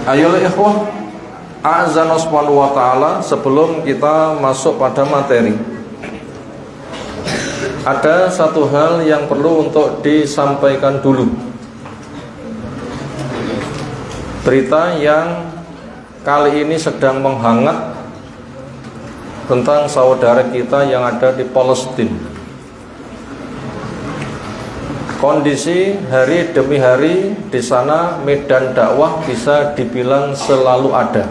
Ayolah ikhwah, a'azana subhanahu wa ta'ala, sebelum kita masuk pada materi, ada satu hal yang perlu untuk disampaikan dulu. Berita yang kali ini sedang menghangat tentang saudara kita yang ada di Palestina. Kondisi hari demi hari di sana, medan dakwah bisa dibilang selalu ada.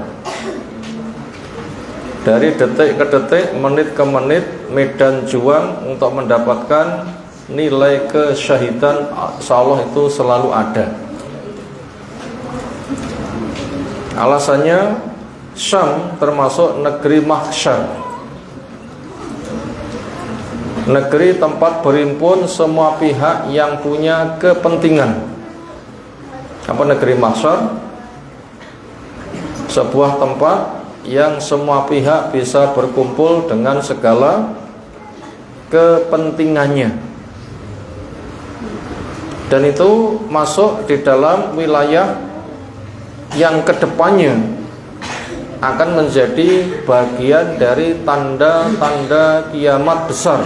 Dari detik ke detik, menit ke menit, medan juang untuk mendapatkan nilai kesyahidan insyaallah itu selalu ada. Alasannya, Syam termasuk negeri mahsyar, negeri tempat berhimpun semua pihak yang punya kepentingan. Apa negeri mahsyar? Sebuah tempat yang semua pihak bisa berkumpul dengan segala kepentingannya. Dan itu masuk di dalam wilayah yang kedepannya akan menjadi bagian dari tanda-tanda kiamat besar.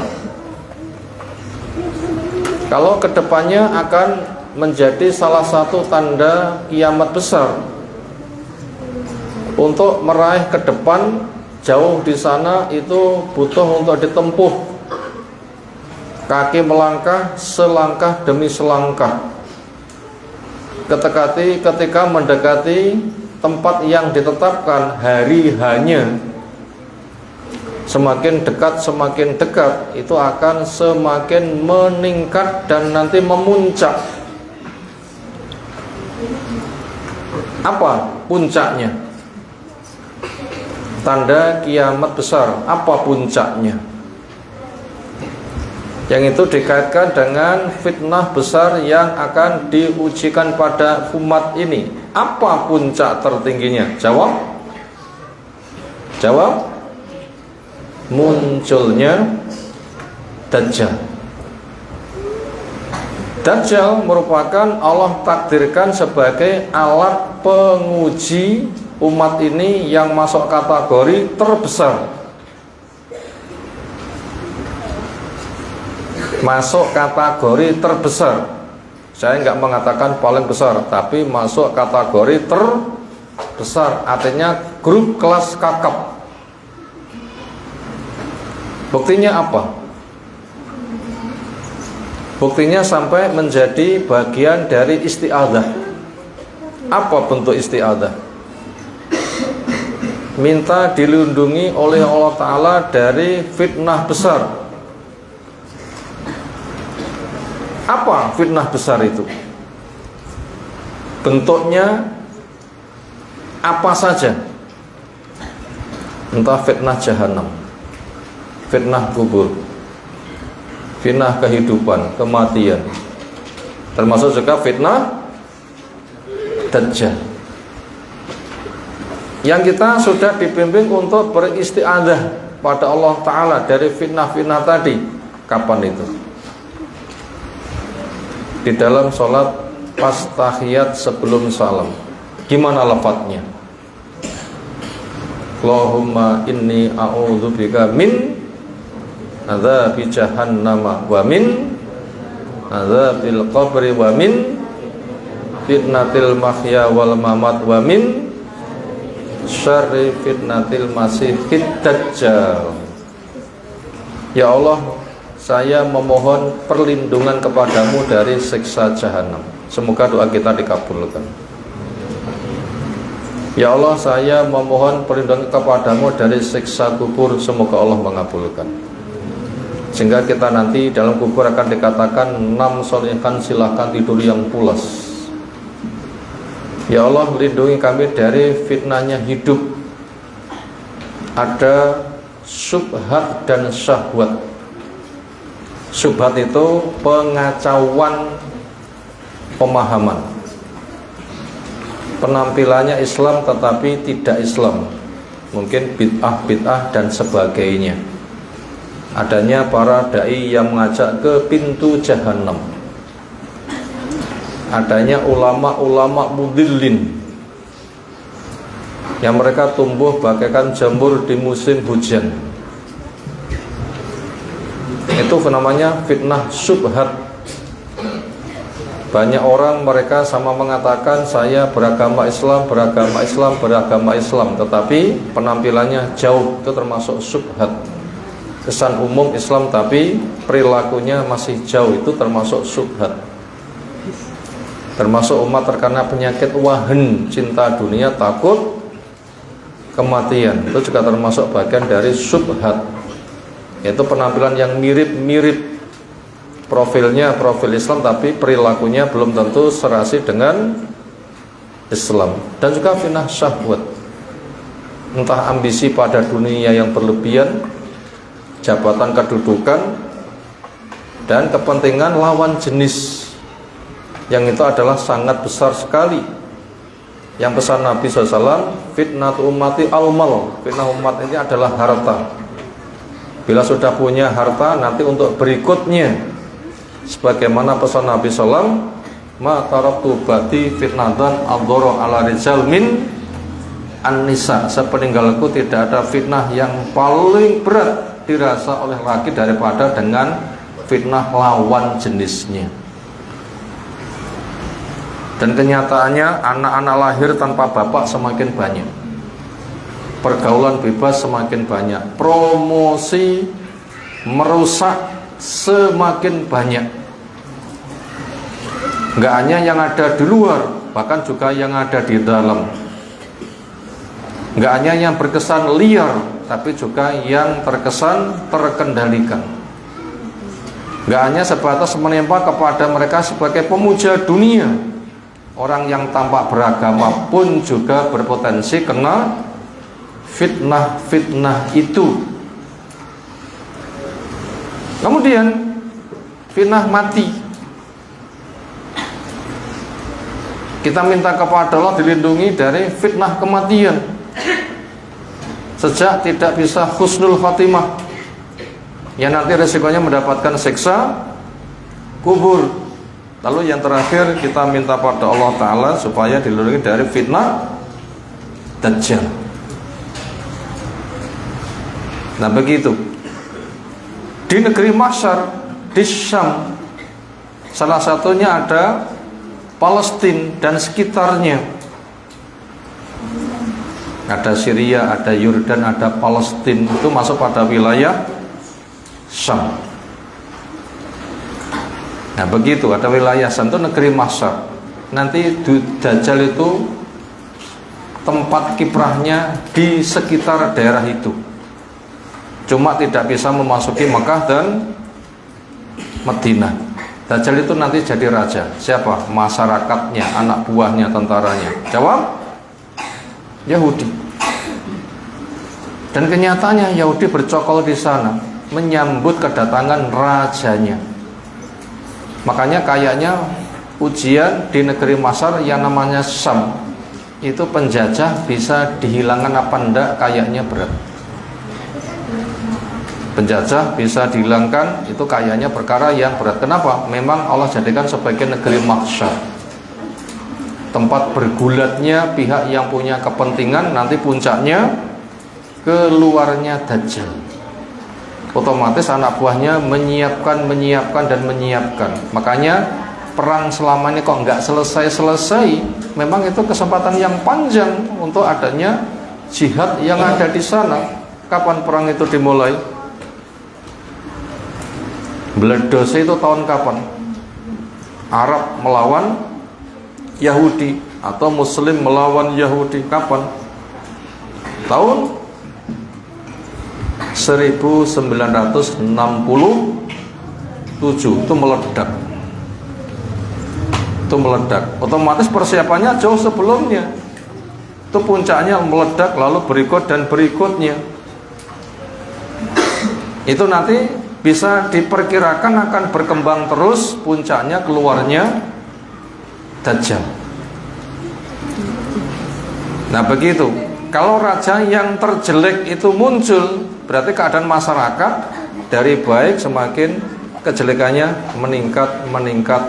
Kalau kedepannya akan menjadi salah satu tanda kiamat besar, untuk meraih ke depan jauh di sana itu butuh untuk ditempuh kaki melangkah selangkah demi selangkah. Ketika mendekati tempat yang ditetapkan, hari hanya semakin dekat itu akan semakin meningkat dan nanti memuncak. Apa puncaknya? Tanda kiamat besar. Apa puncaknya? Yang itu dikaitkan dengan fitnah besar yang akan diujikan pada umat ini. Apa puncak tertingginya? Jawab. Munculnya Dajjal. Dajjal merupakan Allah takdirkan sebagai alat penguji umat ini yang masuk kategori terbesar. Masuk kategori terbesar. Saya enggak mengatakan paling besar, tapi masuk kategori terbesar. Artinya grup kelas kakap. Buktinya apa? Buktinya sampai menjadi bagian dari isti'adzah. Apa bentuk isti'adzah? Minta dilindungi oleh Allah Ta'ala dari fitnah besar. Apa fitnah besar itu? Bentuknya apa saja? Entah fitnah jahanam, fitnah kubur, fitnah kehidupan, kematian, termasuk juga fitnah Dajjal. Yang kita sudah dibimbing untuk beristi'adzah pada Allah Ta'ala dari fitnah-fitnah tadi. Kapan itu? Di dalam sholat pas tahiyat sebelum salam. Gimana lafadznya? Allahumma inni a'udzubika min adzabi jahannama wa min adzabil qabri wa min fitnatil mahya wal mamat wa min syarri fitnatil masihid dajjal. Ya Allah, saya memohon perlindungan kepadamu dari siksa jahanam. Semoga doa kita dikabulkan. Ya Allah, saya memohon perlindungan kepadamu dari siksa kubur. Semoga Allah mengabulkan. Sehingga kita nanti dalam kubur akan dikatakan, nam solihkan, silahkan tidur yang pulas. Ya Allah, lindungi kami dari fitnahnya hidup. Ada syubhat dan syahwat. Syubhat itu pengacauan pemahaman, penampilannya Islam tetapi tidak Islam, mungkin bid'ah dan sebagainya. Adanya para dai yang mengajak ke pintu jahanam, adanya ulama-ulama mudillin yang mereka tumbuh bagaikan jamur di musim hujan. Itu namanya fitnah syubhat. Banyak orang mereka sama mengatakan saya beragama Islam, beragama Islam, beragama Islam, tetapi penampilannya jauh, itu termasuk syubhat. Kesan umum Islam tapi perilakunya masih jauh, itu termasuk syubhat. Termasuk umat terkena penyakit wahan, cinta dunia, takut kematian, itu juga termasuk bagian dari syubhat. Yaitu penampilan yang mirip-mirip, profilnya profil Islam tapi perilakunya belum tentu serasi dengan Islam. Dan juga fitnah syahwat, entah ambisi pada dunia yang berlebihan, jabatan kedudukan, dan kepentingan lawan jenis, yang itu adalah sangat besar sekali. Yang pesan Nabi SAW, fitnah ummati al-mal, fitnah umat ini adalah harta. Bila sudah punya harta, nanti untuk berikutnya, sebagaimana pesan Nabi SAW, ma taraktu ba'di fitnatan adhara ala rijal min an-nisa, sepeninggalku tidak ada fitnah yang paling berat dirasa oleh laki daripada dengan fitnah lawan jenisnya. Dan kenyataannya anak-anak lahir tanpa bapak semakin banyak, pergaulan bebas semakin banyak, promosi merusak semakin banyak. Enggak hanya yang ada di luar, bahkan juga yang ada di dalam. Enggak hanya yang berkesan liar, tapi juga yang terkesan terkendalikan. Enggak hanya sebatas menimpa kepada mereka sebagai pemuja dunia. Orang yang tampak beragama pun juga berpotensi kena fitnah-fitnah itu. Kemudian fitnah mati. Kita minta kepada Allah dilindungi dari fitnah kematian, sejak tidak bisa husnul khatimah, yang nanti resikonya mendapatkan siksa kubur. Lalu yang terakhir kita minta pada Allah Ta'ala supaya dilindungi dari fitnah Dajjal. Nah begitu. Di negeri Mahsyar, di Syam, salah satunya ada Palestina dan sekitarnya. Ada Syria, ada Yordan, ada Palestina, itu masuk pada wilayah Syam. Nah begitu, ada wilayah Syam itu negeri Mahsyar. Nanti Dajjal itu tempat kiprahnya di sekitar daerah itu. Cuma tidak bisa memasuki Mekah dan Madinah. Dajjal itu nanti jadi raja. Siapa? Masyarakatnya, anak buahnya, tentaranya. Jawab? Yahudi. Dan kenyataannya Yahudi bercokol di sana, menyambut kedatangan rajanya. Makanya kayaknya ujian di negeri Mahsyar yang namanya Syam itu penjajah bisa dihilangkan apa enggak, kayaknya berat. Penjajah bisa dihilangkan itu kayaknya perkara yang berat. Kenapa? Memang Allah jadikan sebagai negeri Mahsyar, tempat bergulatnya pihak yang punya kepentingan, nanti puncaknya keluarnya Dajjal. Otomatis anak buahnya menyiapkan dan menyiapkan. Makanya perang selama ini kok nggak selesai. Memang itu kesempatan yang panjang untuk adanya jihad yang ada di sana. Kapan perang itu dimulai? Bledose itu tahun kapan? Arab melawan Yahudi atau Muslim melawan Yahudi kapan? Tahun 1967 itu meledak. Otomatis persiapannya jauh sebelumnya. Itu puncaknya meledak, lalu berikut dan berikutnya. Itu nanti bisa diperkirakan akan berkembang terus, puncaknya keluarnya Dajjal. Nah begitu. Kalau raja yang terjelek itu muncul, berarti keadaan masyarakat dari baik semakin kejelekannya meningkat.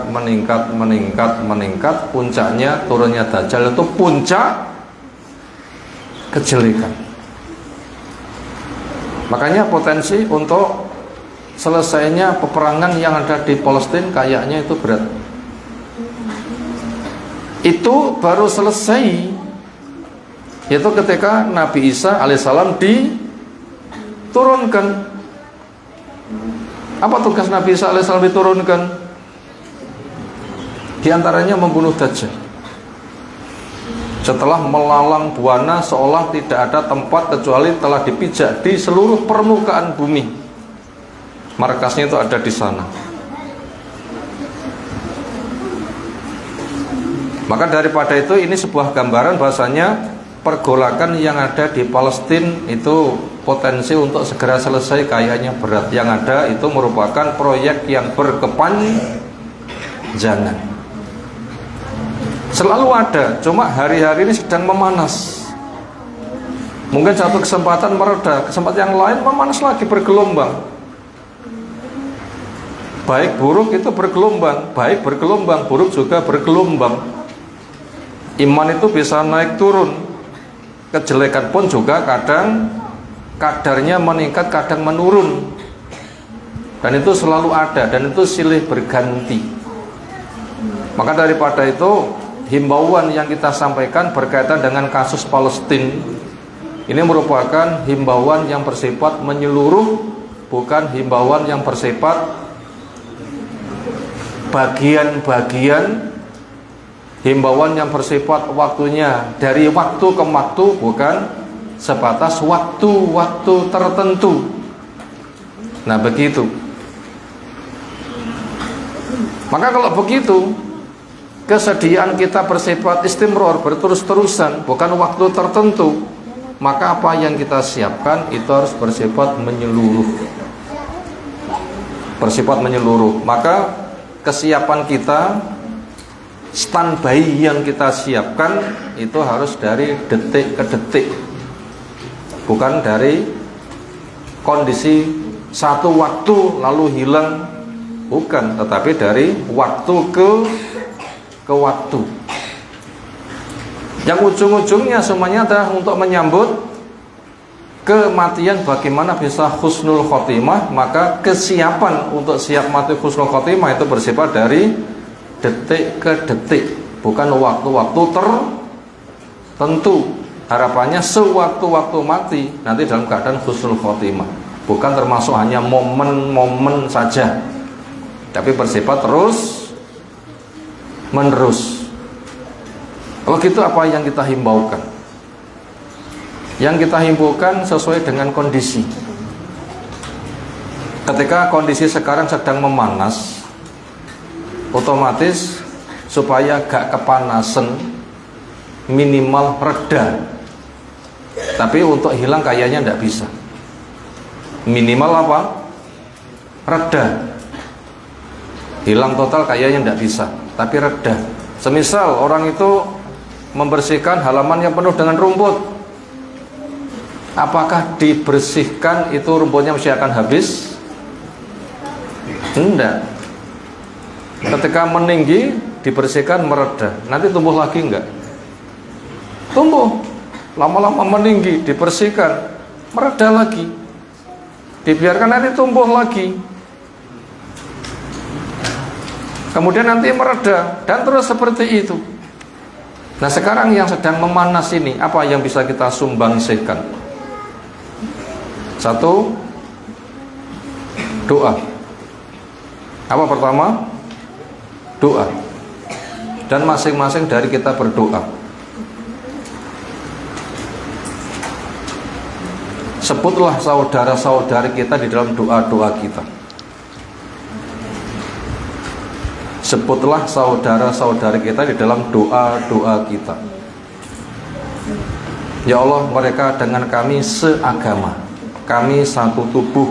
Puncaknya turunnya Dajjal itu puncak kejelekan. Makanya potensi untuk selesainya peperangan yang ada di Palestina kayaknya itu berat. Itu baru selesai yaitu ketika Nabi Isa alaihissalam diturunkan. Apa tugas Nabi Isa alaihissalam diturunkan? Di antaranya membunuh Dajjal. Setelah melalang buana seolah tidak ada tempat kecuali telah dipijak di seluruh permukaan bumi. Markasnya itu ada di sana. Maka daripada itu ini sebuah gambaran bahasanya pergolakan yang ada di Palestina itu potensi untuk segera selesai kayaknya berat. Yang ada itu merupakan proyek yang berkepanjangan. Selalu ada, cuma hari-hari ini sedang memanas. Mungkin satu kesempatan mereda, kesempatan yang lain memanas lagi, bergelombang. Baik buruk itu bergelombang, baik bergelombang, buruk juga bergelombang. Iman itu bisa naik turun. Kejelekan pun juga kadang kadarnya meningkat, kadang menurun. Dan itu selalu ada, dan itu silih berganti. Maka daripada itu himbauan yang kita sampaikan berkaitan dengan kasus Palestina ini merupakan himbauan yang bersifat menyeluruh, bukan himbauan yang bersifat bagian-bagian. Himbauan yang bersifat waktunya dari waktu ke waktu, bukan sebatas waktu-waktu tertentu. Nah begitu. Maka kalau begitu, kesediaan kita bersifat istimror, berterus-terusan, bukan waktu tertentu, maka apa yang kita siapkan itu harus bersifat menyeluruh. Bersifat menyeluruh. Maka kesiapan kita, standby yang kita siapkan itu harus dari detik ke detik, bukan dari kondisi satu waktu lalu hilang, bukan, tetapi dari waktu ke waktu, yang ujung-ujungnya semuanya adalah untuk menyambut kematian. Bagaimana bisa husnul khotimah? Maka kesiapan untuk siap mati husnul khotimah itu bersifat dari detik ke detik, bukan waktu-waktu tertentu. Harapannya sewaktu-waktu mati nanti dalam keadaan husnul khotimah, bukan termasuk hanya momen-momen saja, tapi bersifat terus menerus. Kalau gitu apa yang kita himbaukan? Yang kita himbaukan sesuai dengan kondisi. Ketika kondisi sekarang sedang memanas, otomatis supaya gak kepanasan minimal reda. Tapi untuk hilang kayaknya tidak bisa. Minimal apa? Reda. Hilang total kayaknya tidak bisa, tapi reda. Semisal orang itu membersihkan halaman yang penuh dengan rumput, apakah dibersihkan itu rumputnya mesti akan habis? Tidak. Ketika meninggi dibersihkan mereda, nanti tumbuh lagi enggak? Tumbuh. Lama-lama meninggi dibersihkan mereda lagi, dibiarkan nanti tumbuh lagi, kemudian nanti mereda, dan terus seperti itu. Nah sekarang yang sedang memanas ini, apa yang bisa kita sumbangsikan? Satu, doa. Apa pertama? Doa. Dan masing-masing dari kita berdoa. Sebutlah saudara-saudari kita di dalam doa-doa kita. Sebutlah saudara-saudari kita di dalam doa-doa kita. Ya Allah, mereka dengan kami seagama, kami satu tubuh,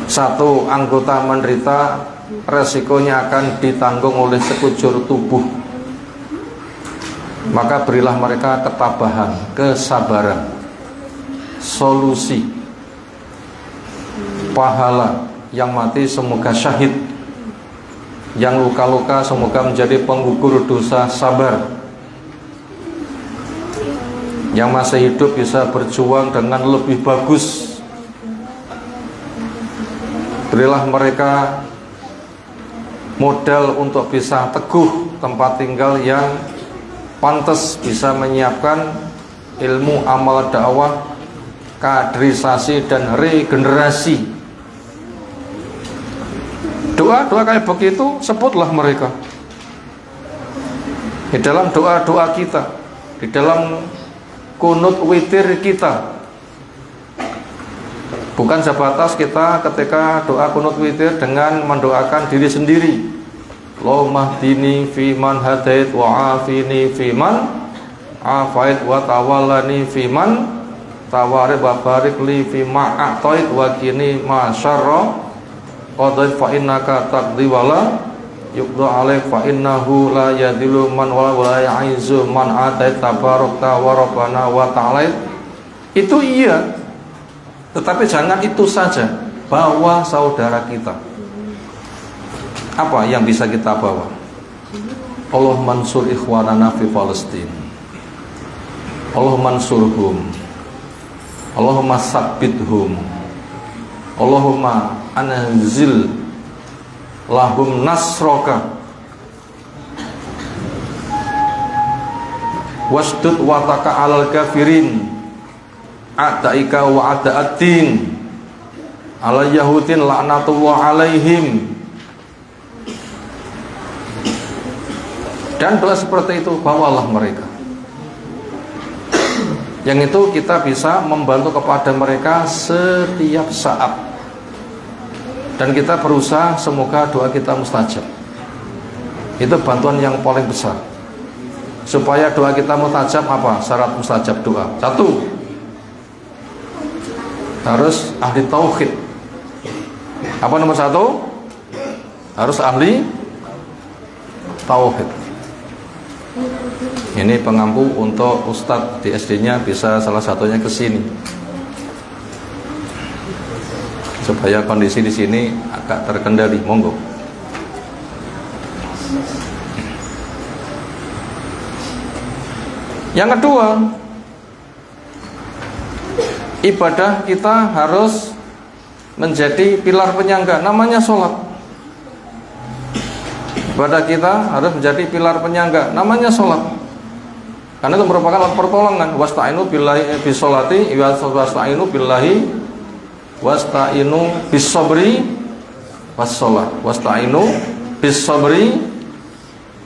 satu anggota menderita, resikonya akan ditanggung oleh sekujur tubuh. Maka berilah mereka ketabahan, kesabaran, solusi, pahala. Yang mati semoga syahid, yang luka-luka semoga menjadi penggugur dosa sabar. yang masih hidup bisa berjuang dengan lebih bagus. Berilah mereka modal untuk bisa teguh tempat tinggal yang pantas, bisa menyiapkan ilmu, amal dakwah, kaderisasi dan regenerasi. Doa-doa kayak begitu sebutlah mereka di dalam doa-doa kita, di dalam kunut witir kita. Bukan sebatas kita ketika doa kunut witir dengan mendoakan diri sendiri. Allahumma hdini fiman hadait wa afini fiman afait wa tawallani fiman tawarib wa barik li fima a'tait wa qini ma syarra qadait fa innaka taqdi wa la yuqda alaik fa innahu la yadillu man wa la ya'izzu man atait tabarakta wa rabbana wa ta'ala. Itu iya, tetapi jangan itu saja. Bawa saudara kita. Apa yang bisa kita bawa? Allah mansur ikhwanana fi Palestin, Allah mansurhum, Allahumma sabbithum, Allahumma anzil lahum nasroka wasdud wataka alal kafirin a'daika wa a'da'addin ala yahudin la'natullah alaihim. Dan doa seperti itu bawalah mereka. Yang itu kita bisa membantu kepada mereka setiap saat. Dan kita berusaha semoga doa kita mustajab. Itu bantuan yang paling besar. Supaya doa kita mustajab apa? Syarat mustajab doa. 1, harus ahli tauhid. Apa nomor 1? Harus ahli tauhid. Ini pengampu untuk ustadz di SD-nya, bisa salah satunya ke sini supaya kondisi di sini agak terkendali. Monggo. Yang kedua, ibadah kita harus menjadi pilar penyangga, namanya sholat. Ibadah kita harus menjadi pilar penyangga, namanya sholat. Karena itu merupakan pertolongan. Wasta'inu billahi bisolati, wasta'inu billahi, wasta'inu bisobri wassolat, wasta'inu bisobri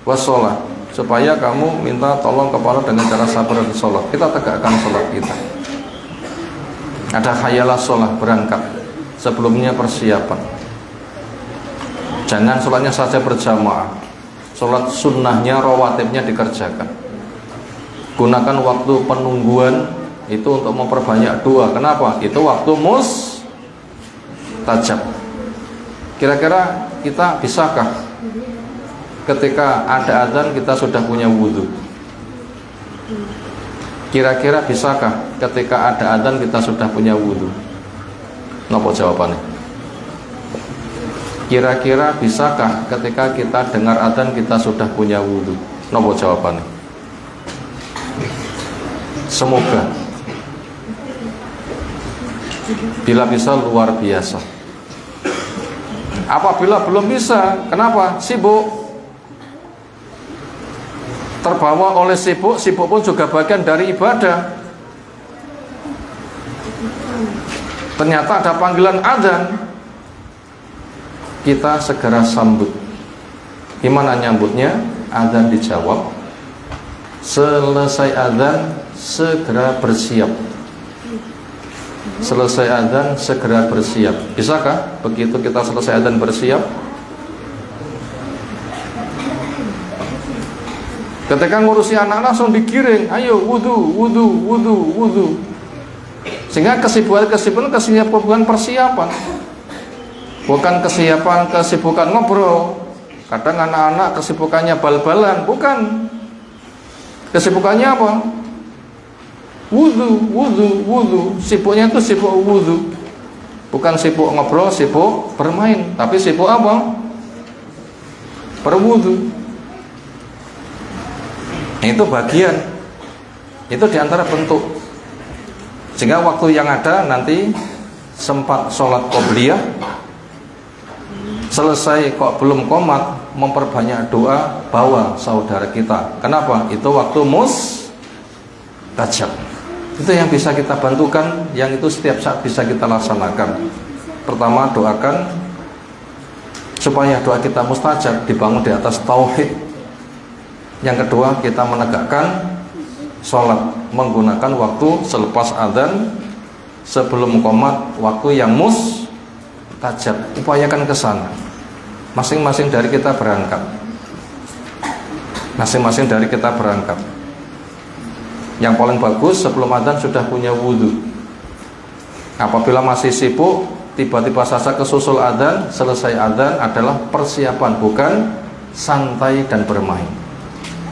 wassolat. Supaya kamu minta tolong kepada dengan cara sabar dan sholat. Kita tegakkan sholat kita. Ada khayalah sholat, berangkat. Sebelumnya persiapan. Jangan sholatnya saja berjamaah. Sholat sunnahnya, rawatibnya dikerjakan. Gunakan waktu penungguan itu untuk memperbanyak doa. Kenapa? Itu waktu mustajab. Kira-kira kita bisakah ketika ada azan kita sudah punya wudhu? Kira-kira bisakah ketika ada azan kita sudah punya wudhu? Napa jawabannya? Kira-kira bisakah ketika kita dengar azan kita sudah punya wudhu? Napa jawabannya? Semoga. Bila bisa luar biasa. Apabila belum bisa, kenapa? Sibuk. Terbawa oleh sibuk, sibuk pun juga bagian dari ibadah. Ternyata ada panggilan azan, kita segera sambut. Gimana nyambutnya? Azan dijawab. Selesai azan segera bersiap. Selesai azan segera bersiap. Bisakah begitu kita selesai azan bersiap? Ketika ngurusi anak langsung digiring, ayo wudu, wudu, wudu, wudu. Sehingga kesibukan persiapan. Bukan kesibukan ngobrol. Kadang anak-anak kesibukannya bal-balan, bukan. Kesibukannya apa? Wudu, wudu, wudu. Sibuknya itu sibuk wudu. Bukan sibuk ngobrol, sibuk bermain. Tapi sibuk apa? Berwudu. Itu bagian Itu diantara bentuk. Sehingga waktu yang ada nanti sempat sholat qobliyah, selesai kok belum qomat, memperbanyak doa, bawa saudara kita. Kenapa? Itu waktu mustajab. Itu yang bisa kita bantukan, yang itu setiap saat bisa kita laksanakan. Pertama, doakan supaya doa kita mustajab, dibangun di atas tauhid. Yang kedua, kita menegakkan sholat menggunakan waktu selepas adzan, sebelum qomat, waktu yang mustajab. Upayakan ke sana. Masing-masing dari kita berangkat. Masing-masing dari kita berangkat. Yang paling bagus sebelum adzan sudah punya wudhu. Apabila masih sibuk, tiba-tiba saja kesusul adzan, selesai adzan adalah persiapan, bukan santai dan bermain.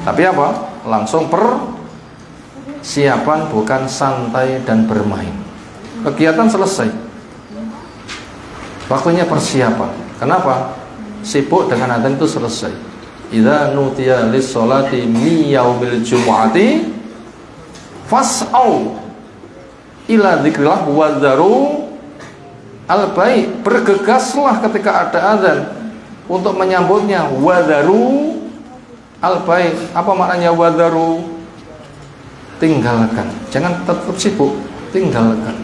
Tapi apa? Langsung persiapan, bukan santai dan bermain. Kegiatan selesai, waktunya persiapan. Kenapa? Sibuk dengan adzan itu selesai. Idza nutiya lis-sholati mi yaumil jumu'ati fas'au ila dzikrillah wa dzaru al-bai'. Bergegaslah ketika ada adzan untuk menyambutnya. Wa dzaru al-bai'. Apa maknanya wa dzaru? Tinggalkan. Jangan tetap sibuk, tinggalkan.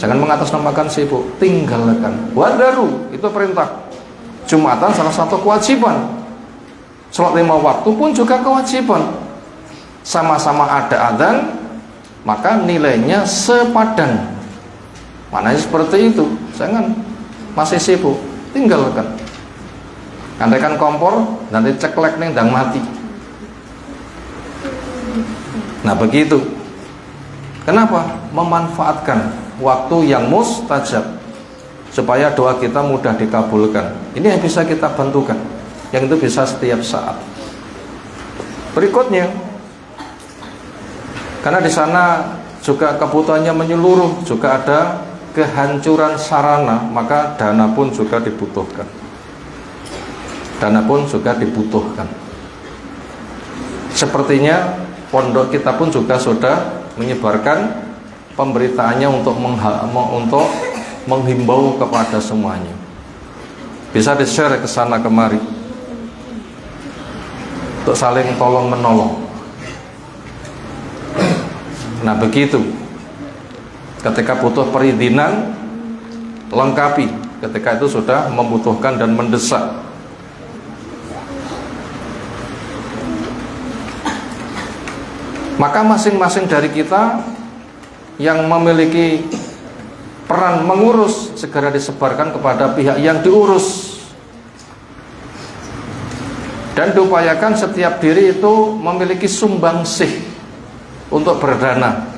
Jangan mengatasnamakan sibuk, tinggalkan. Wa dzaru itu perintah. Jumatan salah satu kewajiban. Sholat 5 waktu pun juga kewajiban. Sama-sama ada adzan, maka nilainya sepadan. Maknanya seperti itu. Jangan masih sibuk, tinggalkan. Andaikan kompor, nanti ceklek nih ndang mati. Nah begitu. Kenapa? Memanfaatkan waktu yang mustajab supaya doa kita mudah dikabulkan. Ini yang bisa kita bantukan, yang itu bisa setiap saat. Berikutnya, karena di sana juga kebutuhannya menyeluruh, juga ada kehancuran sarana, maka dana pun juga dibutuhkan. Dana pun juga dibutuhkan. Sepertinya pondok kita pun juga sudah menyebarkan pemberitaannya untuk menghimbau kepada semuanya. Bisa di-share ke sana kemari untuk saling tolong menolong. Nah begitu. Ketika butuh perizinan, lengkapi. Ketika itu sudah membutuhkan dan mendesak. Maka masing-masing dari kita yang memiliki peran mengurus, segera disebarkan kepada pihak yang diurus. Dan diupayakan setiap diri itu memiliki sumbangsih untuk berdana.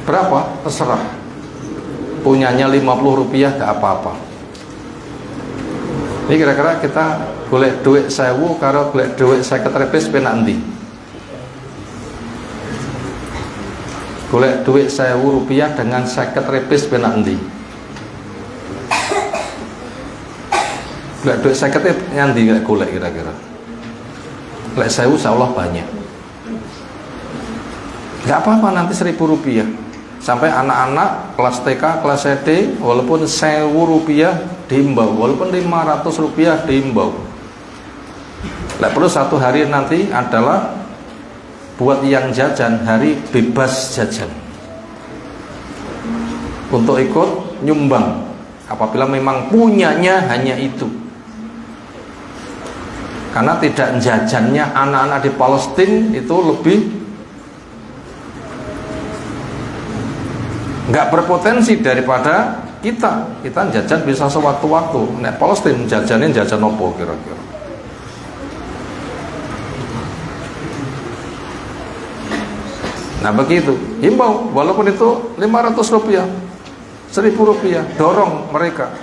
Berapa? Terserah. Punyanya 50 rupiah gak apa-apa. Ini kira-kira kita golek duit 1000 karo golek duit 50 repis penak endi? Golek duit 1000 rupiah dengan 50 repis penak endi? Golek duit 50 nyandi golek kira-kira. Golek 1000 insyaallah banyak. Gak apa-apa nanti 1000 rupiah. Sampai anak-anak kelas TK, kelas SD, walaupun 1000 rupiah diimbau, walaupun 500 rupiah diimbau. Lek perlu satu hari nanti adalah buat yang jajan, hari bebas jajan, untuk ikut nyumbang apabila memang punyanya hanya itu. Karena tidak jajannya anak-anak di Palestina itu lebih nggak berpotensi daripada kita. Kita jajan bisa sewaktu-waktu. Nek Palestina jajanin jajan opo kira-kira? Nah begitu, himbau, walaupun itu 500 rupiah, 1000 rupiah, dorong mereka.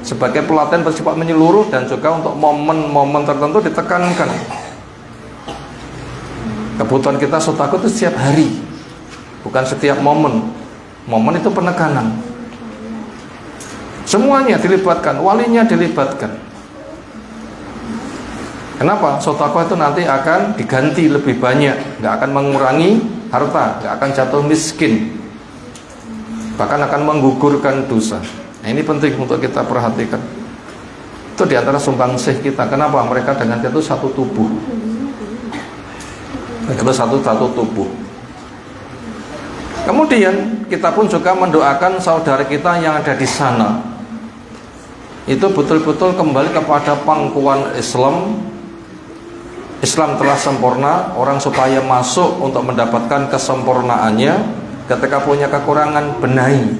Sebagai pelatihan bersifat menyeluruh dan juga untuk momen-momen tertentu ditekankan. Kebutuhan kita sotaku itu setiap hari, bukan setiap momen. Momen itu penekanan. Semuanya dilibatkan, walinya dilibatkan. Kenapa? Sedekah itu nanti akan diganti lebih banyak, nggak akan mengurangi harta, nggak akan jatuh miskin, bahkan akan menggugurkan dosa. Nah, ini penting untuk kita perhatikan. Itu diantara sumbangsih kita. Kenapa? Mereka dengan itu satu tubuh. Itu satu tubuh. Kemudian kita pun juga mendoakan saudara kita yang ada di sana. Itu betul-betul kembali kepada pangkuan Islam. Islam telah sempurna, orang supaya masuk untuk mendapatkan kesempurnaannya. Ketika punya kekurangan, benahi.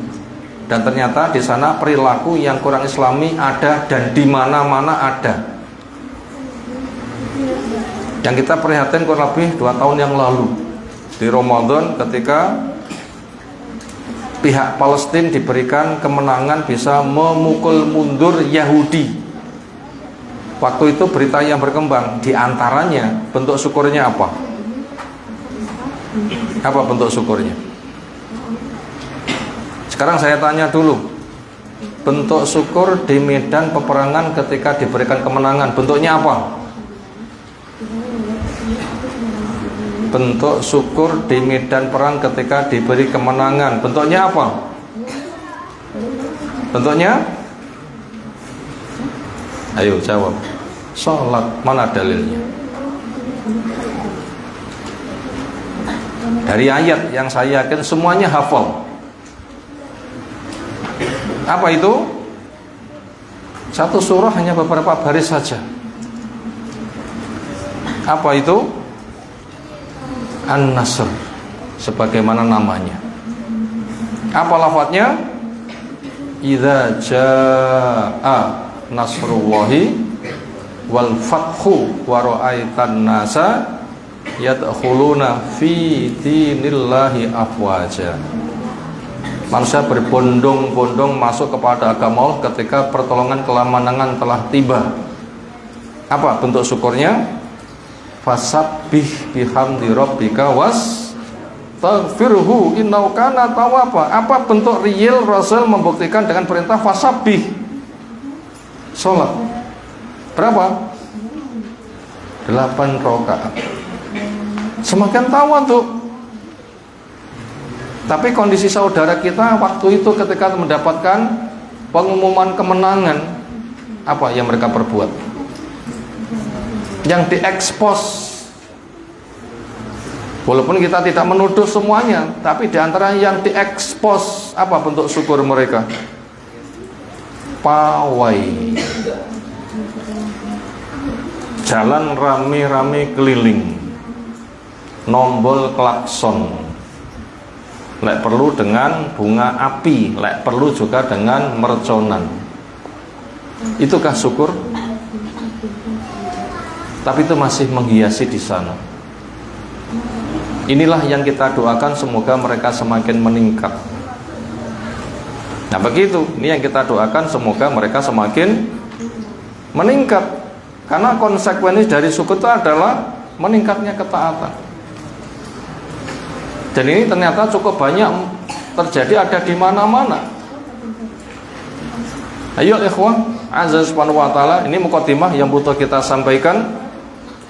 Dan ternyata di sana perilaku yang kurang Islami ada dan di mana-mana ada. Yang kita prihatin kurang lebih 2 tahun yang lalu di Ramadan, ketika pihak Palestina diberikan kemenangan bisa memukul mundur Yahudi. Waktu itu berita yang berkembang, di antaranya bentuk syukurnya apa? Apa bentuk syukurnya? Sekarang saya tanya dulu, bentuk syukur di medan peperangan ketika diberikan kemenangan, bentuknya apa? Bentuk syukur di medan perang ketika diberi kemenangan, bentuknya apa? Bentuknya? Ayo jawab. Sholat, mana dalilnya? Dari ayat yang saya yakin semuanya hafal. Apa itu? Satu surah hanya beberapa baris saja. Apa itu? An-Nasr, sebagaimana namanya. Apa lafadznya? Idza jaa nasrullahi wal fathu wa ra'aitan nasa yadkhuluna fi dinillahi afwaja. Manusia berbondong-bondong masuk kepada agama Allah ketika pertolongan kemenangan telah tiba. Apa bentuk syukurnya? Fasabbih bihamdi rabbika wastaghfirhu innahu kana tawwaba. Apa bentuk real Rasul membuktikan dengan perintah fasabbih? Salat. Berapa? 8 rakaat. Semakin tawadhu. Tapi kondisi saudara kita waktu itu ketika mendapatkan pengumuman kemenangan, apa yang mereka perbuat? Yang diekspos. Walaupun kita tidak menuduh semuanya, tapi diantara yang diekspos, apa bentuk syukur mereka? Pawai. Jalan rame-rame keliling, nombol klakson. Lek perlu dengan bunga api, lek perlu juga dengan merconan. Itukah syukur? Tapi itu masih menghiasi di sana. Inilah yang kita doakan, semoga mereka semakin meningkat. Nah begitu, ini yang kita doakan, semoga mereka semakin meningkat. Karena konsekuensi dari syukur itu adalah meningkatnya ketaatan. Dan ini ternyata cukup banyak terjadi, ada di mana-mana. Ayo ikhwah, azza subhanahu wa ta'ala, ini mukadimah yang butuh kita sampaikan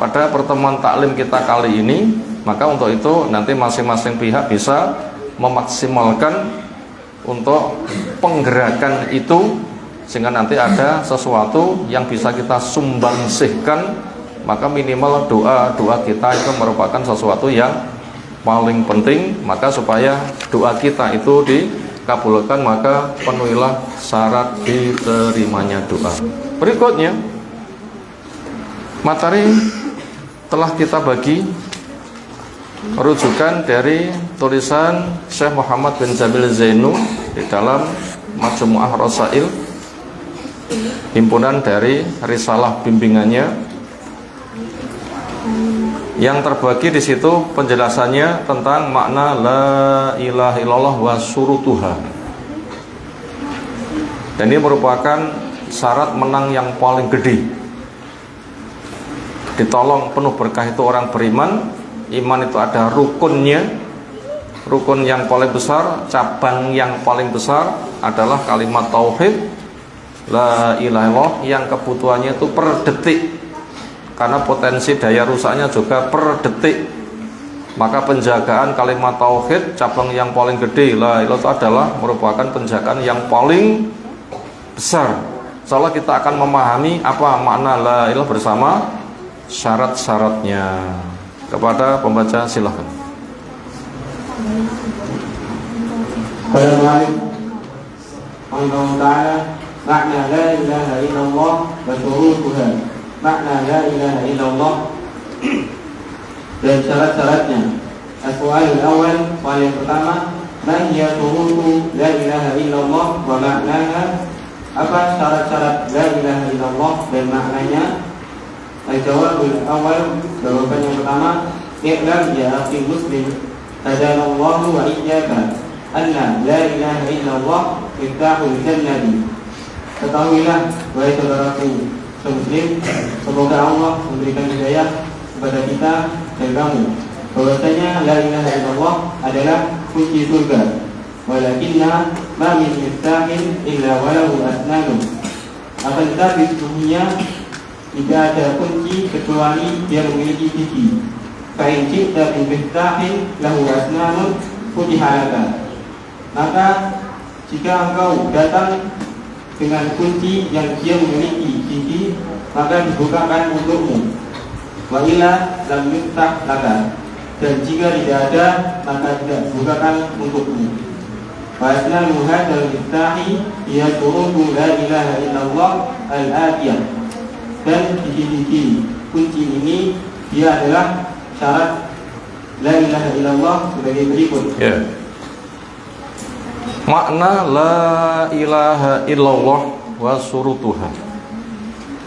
pada pertemuan taklim kita kali ini. Maka untuk itu nanti masing-masing pihak bisa memaksimalkan untuk penggerakan itu, sehingga nanti ada sesuatu yang bisa kita sumbangsihkan. Maka minimal doa kita itu merupakan sesuatu yang paling penting. Maka supaya doa kita itu dikabulkan, maka penuhilah syarat diterimanya doa. Berikutnya, materi telah kita bagi rujukan dari tulisan Syekh Muhammad bin Jamil Zainu di dalam Majmu'ah Rasail, himpunan dari risalah bimbingannya, yang terbagi di situ penjelasannya tentang makna la ilaha illallah wa syurutuha. Dan ini merupakan syarat menang yang paling gede. Ditolong penuh berkah itu orang beriman. Iman itu ada rukunnya. Rukun yang paling besar, cabang yang paling besar adalah kalimat tauhid la ilaha illallah, yang kebutuhannya itu per detik karena potensi daya rusaknya juga per detik. Maka penjagaan kalimat tauhid cabang yang paling gede la ilaha illallah adalah merupakan penjagaan yang paling besar. Insyaallah kita akan memahami apa makna la ilaha illallah bersama syarat-syaratnya. Kepada pembaca silahkan. Allah Ta'ala makna la ilaha illallah wa syurutuha. Makna la ilaha illallah dan syarat-syaratnya. As-soalul awal, soal yang pertama, ma hiya syurutu la ilaha illallah wa maknaha. Apa syarat-syarat la ilaha illallah dan maknanya? Al-jawabul awal, jawaban yang pertama, i'lam ya akhi muslim, hadanallahu wa iyyaka anna la ilaha illallah miftahul jannati. Ketahuilah wahai saudaraku muslim, semoga Allah memberikan hidayah kepada kita dan kamu, bahwasanya la ilaha illallah adalah kunci surga. Walakinna ma min miftahin illa walahu asnanun. Akan tetapi sesungguhnya tidak ada kunci kecuali dia memiliki gigi. Fa'in ji'ta bin miftahin lahu asnanun futihalaka. Maka jika engkau datang dengan kunci yang dia memiliki gigi, maka dibukakan untukmu. Wa illa lam yuftah laka. Dan jika tidak ada, maka tidak dibukakan untukmu. Wa asnanu hadzal miftahi hiya syurutu la ilaha illallah al-atiyah. Dan gigi-gigi kunci ini dia adalah syarat la ilaha illallah sebagai berikut. Makna la ilaha illallah wa syurutuha.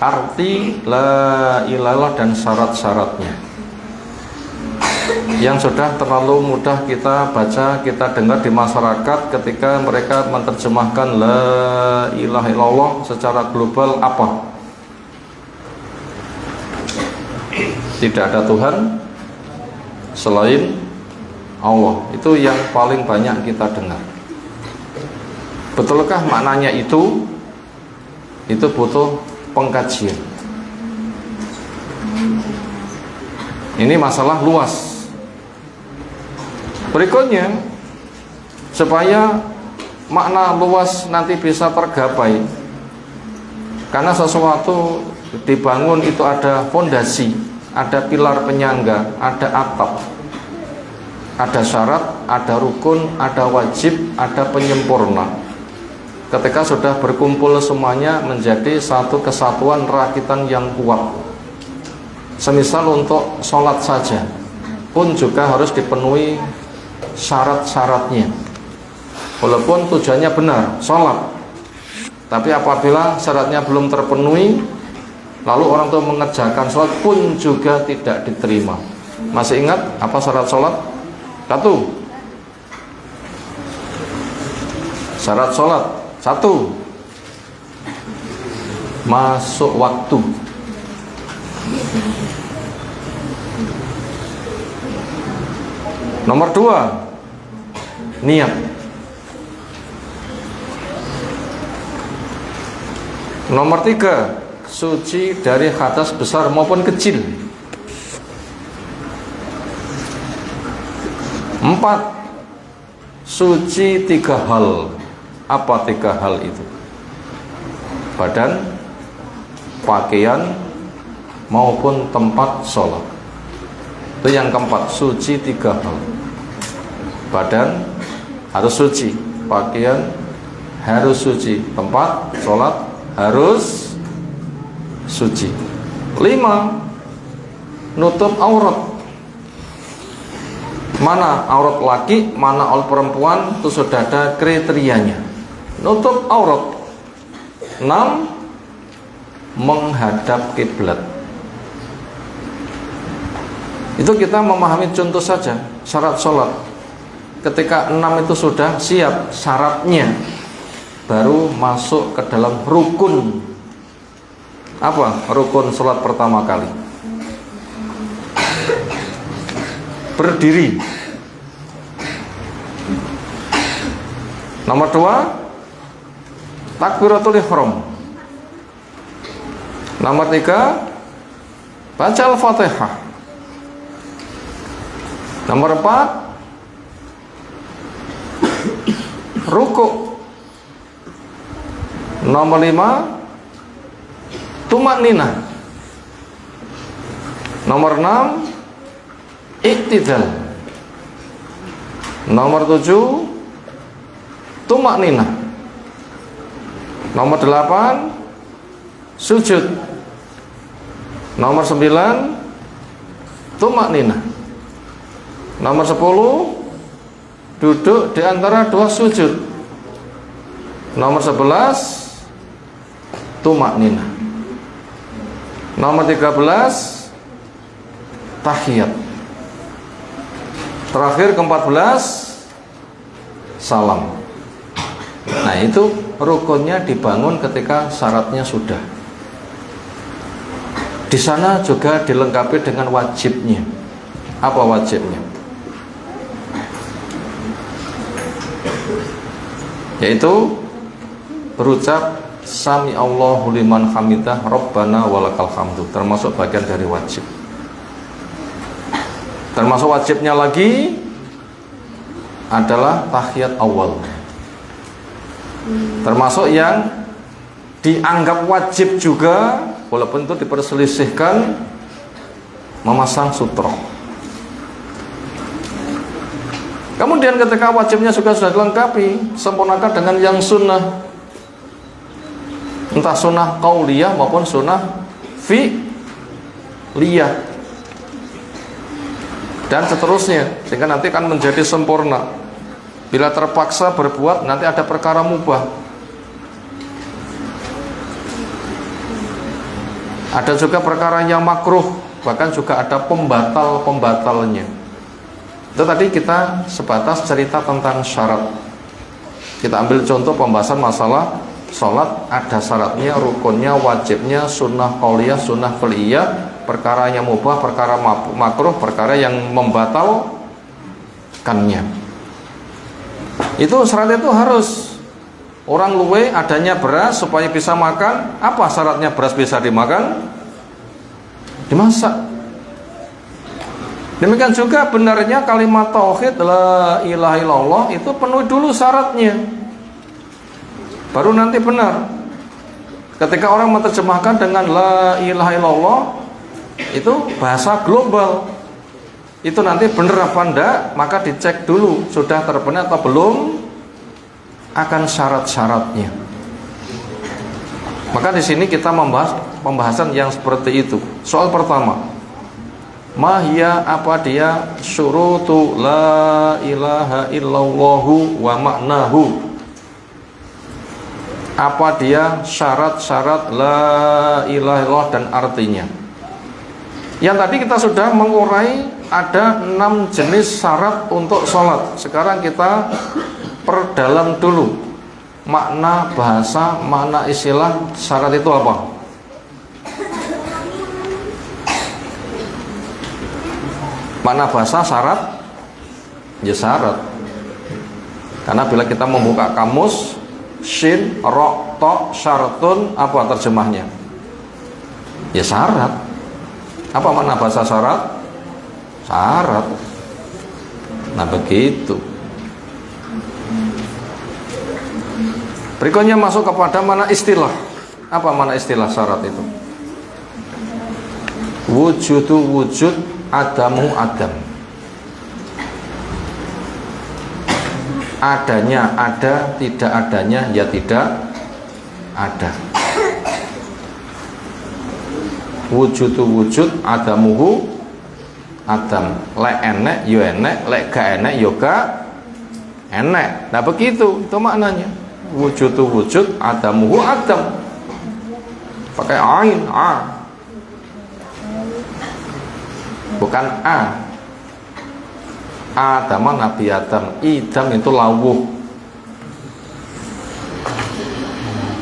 Arti la ilaha dan syarat-syaratnya yang sudah terlalu mudah kita baca, kita dengar di masyarakat ketika mereka menerjemahkan la ilaha illallah secara global apa? Tidak ada Tuhan selain Allah. Itu yang paling banyak kita dengar. Betulkah maknanya itu? Itu butuh pengkajian. Ini masalah luas. Berikutnya, supaya makna luas nanti bisa tergapai, karena sesuatu dibangun itu ada fondasi, ada pilar penyangga, ada atap, ada syarat, ada rukun, ada wajib, ada penyempurna. Ketika sudah berkumpul semuanya menjadi satu kesatuan rakitan yang kuat. Semisal untuk sholat saja pun juga harus dipenuhi syarat-syaratnya. Walaupun tujuannya benar, sholat, tapi apabila syaratnya belum terpenuhi, lalu orang itu mengerjakan sholat pun juga tidak diterima. Masih ingat apa syarat sholat? Satu, syarat sholat satu, masuk waktu. Nomor dua, niat. Nomor tiga, suci dari hadas besar maupun kecil. Empat, suci tiga hal. Apa tiga hal itu? Badan, pakaian, maupun tempat sholat. Itu yang keempat, suci tiga hal. Badan harus suci, pakaian harus suci, tempat sholat harus suci. 5, nutup aurat. Mana aurat laki, mana aurat perempuan, itu sudah ada kriterianya. Nutup aurat. 6, menghadap kiblat. Itu kita memahami contoh saja syarat sholat. Ketika 6 itu sudah siap syaratnya, baru masuk ke dalam rukun. Apa rukun sholat pertama kali? Berdiri. Nomor 2, takbiratul ihram. Nomor 3, baca Al-Fatihah. Nomor 4, ruku. Nomor 5, tumakninah. Nomor 6, iktidal. Nomor 7, tumakninah. Nomor 8, sujud. Nomor 9, tumakninah. Nomor 10, duduk di antara dua sujud. Nomor 11, tumakninah. Nomor 13, tahiyat. Terakhir ke-14, salam. Nah, itu rukunnya dibangun ketika syaratnya sudah. Di sana juga dilengkapi dengan wajibnya. Apa wajibnya? Yaitu berucap Sami Allahu liman hamidah Rabbana walakal hamdu, termasuk bagian dari wajib. Termasuk wajibnya lagi adalah tahiyat awal. Termasuk yang dianggap wajib juga, walaupun itu diperselisihkan, memasang sutra. Kemudian ketika wajibnya juga sudah dilengkapi, sempurnakan dengan yang sunnah, entah sunnah qauliyah maupun sunnah fi'liyah, dan seterusnya, sehingga nanti akan menjadi sempurna. Bila terpaksa berbuat, nanti ada perkara mubah. Ada juga perkara yang makruh, bahkan juga ada pembatal-pembatalnya. Itu tadi kita sebatas cerita tentang syarat. Kita ambil contoh pembahasan masalah sholat, ada syaratnya, rukunnya, wajibnya, sunnah qauliyah, sunnah fi'liyah, perkara yang mubah, perkara makruh, perkara yang membatalkannya. Itu syarat itu harus. Orang luwe adanya beras supaya bisa makan. Apa syaratnya beras bisa dimakan? Dimasak. Demikian juga benarnya kalimat tauhid la ilaha illallah itu penuhi dulu syaratnya, baru nanti benar. Ketika orang menerjemahkan dengan la ilaha illallah, itu bahasa global, itu nanti benar apa enggak, maka dicek dulu sudah terpenuhi atau belum akan syarat-syaratnya. Maka di sini kita membahas pembahasan yang seperti itu. Soal pertama, mahya, apa dia syurutu la ilaha illallahu wa maknahu, apa dia syarat-syarat la ilaha illallah dan artinya. Yang tadi kita sudah mengurai ada 6 jenis syarat untuk sholat. Sekarang kita perdalam dulu makna bahasa, makna istilah syarat itu apa. Makna bahasa syarat, ya syarat. Karena bila kita membuka kamus, shin, ro, to, syaratun, apa terjemahnya? Ya syarat. Apa makna bahasa syarat? Syarat. Nah begitu. Berikutnya masuk kepada makna istilah. Apa makna istilah syarat itu? Wujudu wujud, adamu adam. Adanya ada, tidak adanya ya tidak ada. Wujudu wujud, adamuhu adam. Lek enek yo enek, lek gak enek yo gak enek. Nah begitu, itu maknanya. Wujudu wujud, adamuhu adam. Pakai ain, a, bukan a. Adam Nabi Adam, idam itu lawuh.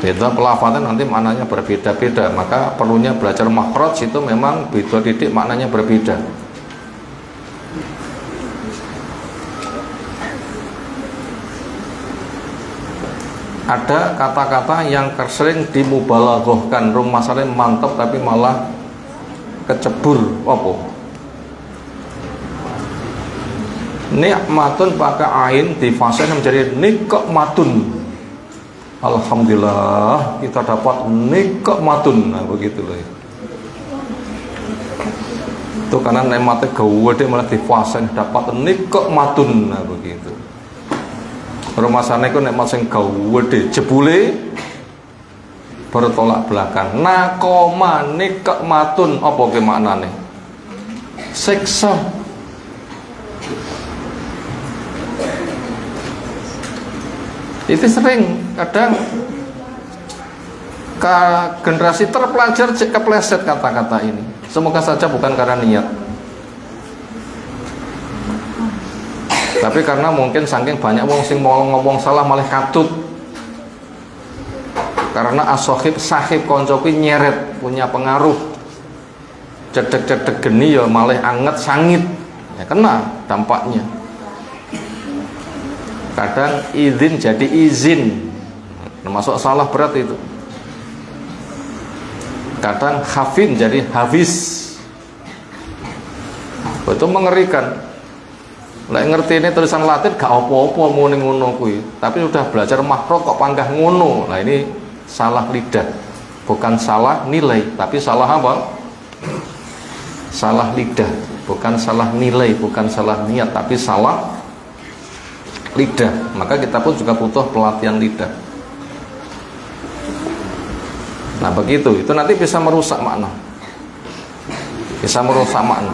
Beda pelafatan nanti maknanya berbeda-beda. Maka perlunya belajar makhraj, itu memang beda titik maknanya berbeda. Ada kata-kata yang sering dimubalaghahkan, masalahnya mantap tapi malah kecebur apa? Nikmatun pakai ain difasen menjadi nikmatun. Alhamdulillah kita dapat nikmatun. Nah begitu loh. Itu karena nikmatnya gede malah difasen dapat nikmatun. Nah begitu. Rumah sana itu nikmat sing gede jebule bertolak belakang. Nakoma nikmatun apa ke maknane? Siksa. Itu sering kadang ke generasi terpelajar kepleset kata-kata ini. Semoga saja bukan karena niat, tapi karena mungkin saking banyak wong sing mau ngomong salah malah katut. Karena asohib sahib konco kuwi nyeret punya pengaruh. Cedek-cedek geni ya malah anget sangit. Ya kena dampaknya. Kadang izin jadi izin, termasuk salah berat itu. Kadang hafin jadi hafiz, itu mengerikan. Lek ngerti ini tulisan Latin gak apa-apa muni ngono kuwi, tapi sudah belajar makhraj kok panggah ngono. Nah ini salah lidah, bukan salah nilai, tapi salah apa? Salah lidah, bukan salah nilai, bukan salah niat, tapi salah lidah. Maka kita pun juga butuh pelatihan lidah. Nah begitu, itu nanti bisa merusak makna. Bisa merusak makna.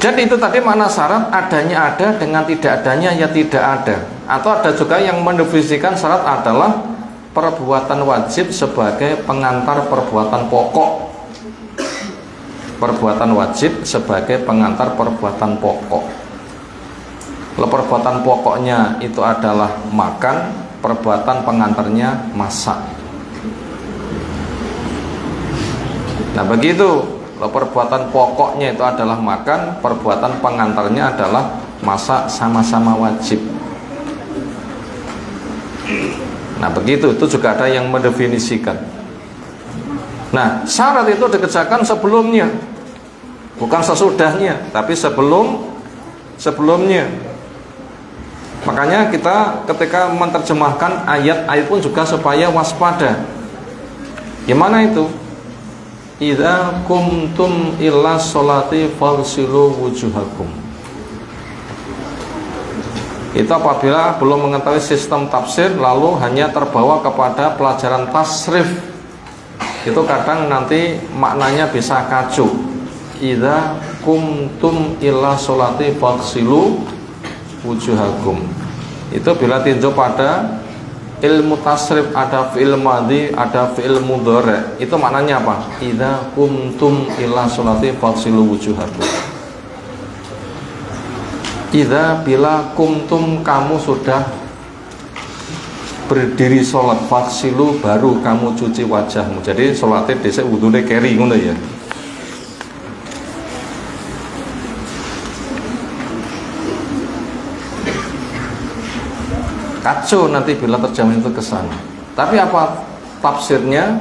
Jadi itu tadi makna syarat adanya ada dengan tidak adanya ya tidak ada. Atau ada juga yang mendefinisikan syarat adalah perbuatan wajib sebagai pengantar perbuatan pokok. Perbuatan wajib sebagai pengantar perbuatan pokok. Kalau perbuatan pokoknya itu adalah makan, perbuatan pengantarnya masak. Nah begitu, kalau perbuatan pokoknya itu adalah makan, perbuatan pengantarnya adalah masak, sama-sama wajib. Nah begitu, itu juga ada yang mendefinisikan. Nah syarat itu dikerjakan sebelumnya, bukan sesudahnya, tapi sebelumnya. Makanya kita ketika menerjemahkan ayat-ayat pun juga supaya waspada. Gimana itu? Idza kumtum ila sholati faghsilu wujuhakum. Itu apabila belum mengetahui sistem tafsir lalu hanya terbawa kepada pelajaran tasrif, itu kadang nanti maknanya bisa kacau. Idza kumtum ila sholati faghsilu wujuhakum. Itu bila tinjau pada ilmu tasrif, ada fi'il madhi, ada fi'il mudhari. Itu maknanya apa? Idza kumtum ila sholati faghsilu wujuhakum. Idza bila kumtum kamu sudah berdiri sholat, faghsilu baru kamu cuci wajahmu. Jadi sholatnya dhisik wudune keri ngono ya. Kacau nanti bila terjemahan itu ke sana. Tapi apa tafsirnya?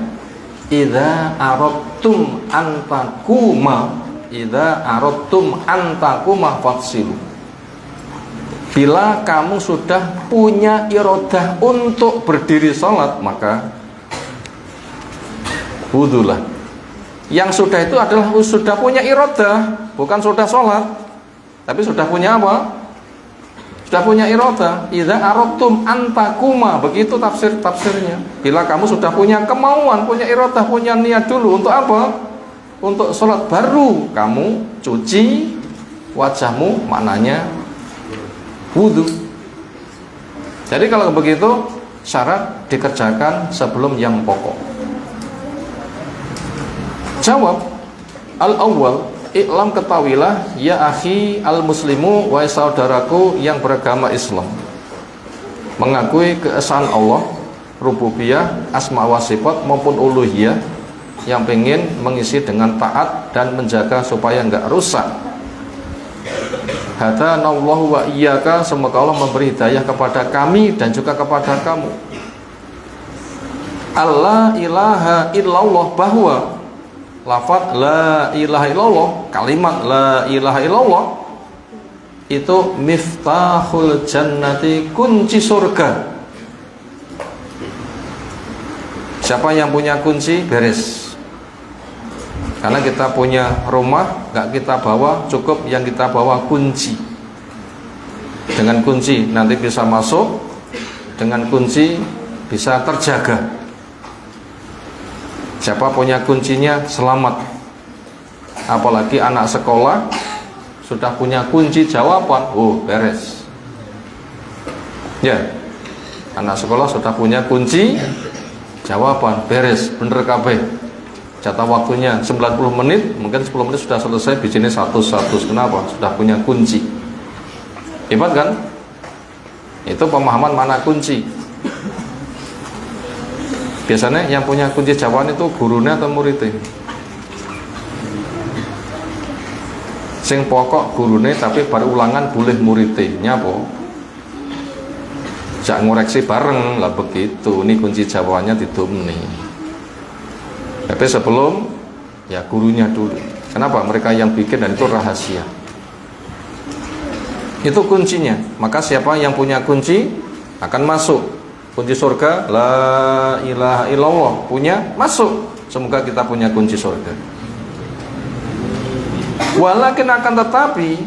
Idza aradtum antakuma, idza aradtum antakuma faghsilu. Bila kamu sudah punya iradah untuk berdiri sholat, maka wudulah. Yang sudah itu adalah sudah punya iradah, bukan sudah sholat, tapi sudah punya apa? Sudah punya iroda. Idza aradtum antakuma, begitu tafsirnya. Bila kamu sudah punya kemauan, punya iroda, punya niat dulu untuk apa? Untuk sholat, baru kamu cuci wajahmu, maknanya wudu. Jadi kalau begitu syarat dikerjakan sebelum yang pokok. Jawab al-awwal, I'lam ketahuilah ya akhi al-muslimu, wahai saudaraku yang beragama Islam, mengakui keesaan Allah, rububiyah, asma wa sifat maupun uluhiyah, yang pengen mengisi dengan taat dan menjaga supaya enggak rusak. Hadanallahu wa iyyaka, semoga Allah memberi hidayah kepada kami dan juga kepada kamu. Allah ilaha illallah, bahwa lafaz la ilaha illallah, kalimat la ilaha illallah itu miftahul jannati, kunci surga. Siapa yang punya kunci, beres. Karena kita punya rumah, nggak kita bawa, cukup yang kita bawa kunci. Dengan kunci nanti bisa masuk, dengan kunci bisa terjaga. Siapa punya kuncinya selamat. Apalagi anak sekolah sudah punya kunci jawaban, beres. Ya, anak sekolah sudah punya kunci jawaban, beres, bener kabeh. Jatah waktunya 90 menit, mungkin 10 menit sudah selesai, bijinya 100. Kenapa? Sudah punya kunci. Hebat kan? Itu pemahaman mana kunci. Biasanya yang punya kunci jawaban itu gurunya atau muridnya? Sing pokok gurune, tapi baru ulangan boleh muridnya. Nyapa? Jak ngoreksi bareng lah begitu. Ini kunci jawabannya didomni. Tapi sebelum ya gurunya dulu. Kenapa? Mereka yang bikin dan itu rahasia. Itu kuncinya. Maka siapa yang punya kunci akan masuk. Kunci surga la ilaha illallah, punya, masuk. Semoga kita punya kunci surga. Walakin akan tetapi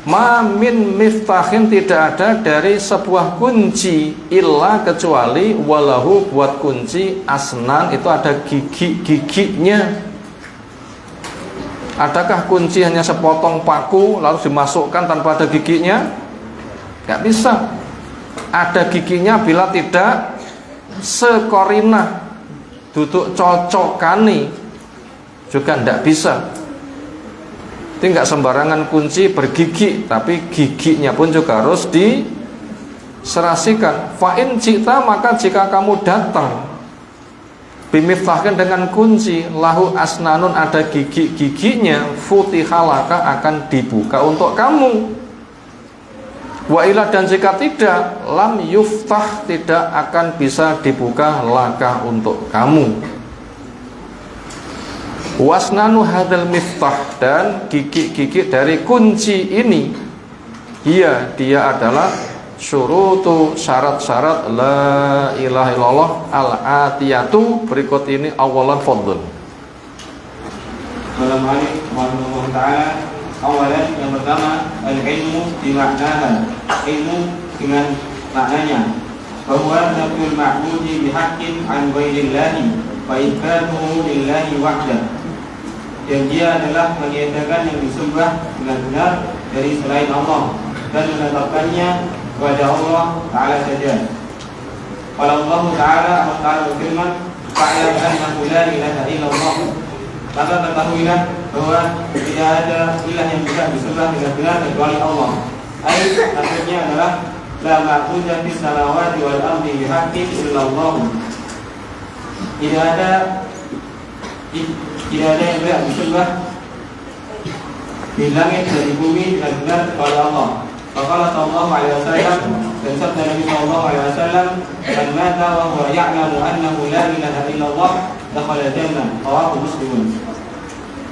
ma min miftahin, tidak ada dari sebuah kunci illa kecuali walahu, buat kunci asnan itu ada gigi-giginya. Adakah kunci hanya sepotong paku lalu dimasukkan tanpa ada giginya? Gak bisa. Ada giginya bila tidak sekorina, duduk cocokani, juga ndak bisa. Itu nggak sembarangan kunci bergigi, tapi giginya pun juga harus diserasikan. Fa'in cita, maka jika kamu datang bimiftahkan dengan kunci lahu asnanun, ada gigi-giginya, futihalaka, akan dibuka untuk kamu. Wa ilah, dan jika tidak, lam yuftah, tidak akan bisa dibuka laka untuk kamu. Wasnanu hadal miftah, dan gigi-gigi dari kunci ini, dia adalah syurutu, syarat-syarat la ilaha illallah al-atiyatu, berikut ini awalan fadl. Assalamualaikum ta'ala. Awalan, yang pertama, al-ilmu bimaknaha, ilmu dengan maknanya, bahwa nafyul ma'budi bihaqqin an ghairillahi wa ibatuhu lillahi wahdah, dan dia adalah meniadakan yang disembah dengan benar dari selain Allah dan menetapkannya kepada Allah Ta'ala saja. Kalau Allah Ta'ala berfirman, fa'lam annahu la ilaha illallah, maka ketahuilah bahwa tidak ada ilah yang bisa disembah dengan benar kecuali Allah. Maksudnya adalah la ma'budu fis samawati wal ardi bihaqqin illallah. Tidak ada yang berhak disembah di langit dan di bumi dengan benar kepada Allah. Faqala sallallahu alaihi wasallam, dan sabda Nabi sallallahu alaihi wasallam, man mata wa huwa ya'lamu annahu la ilaha illallah dakhala jannah, rawahu Muslim.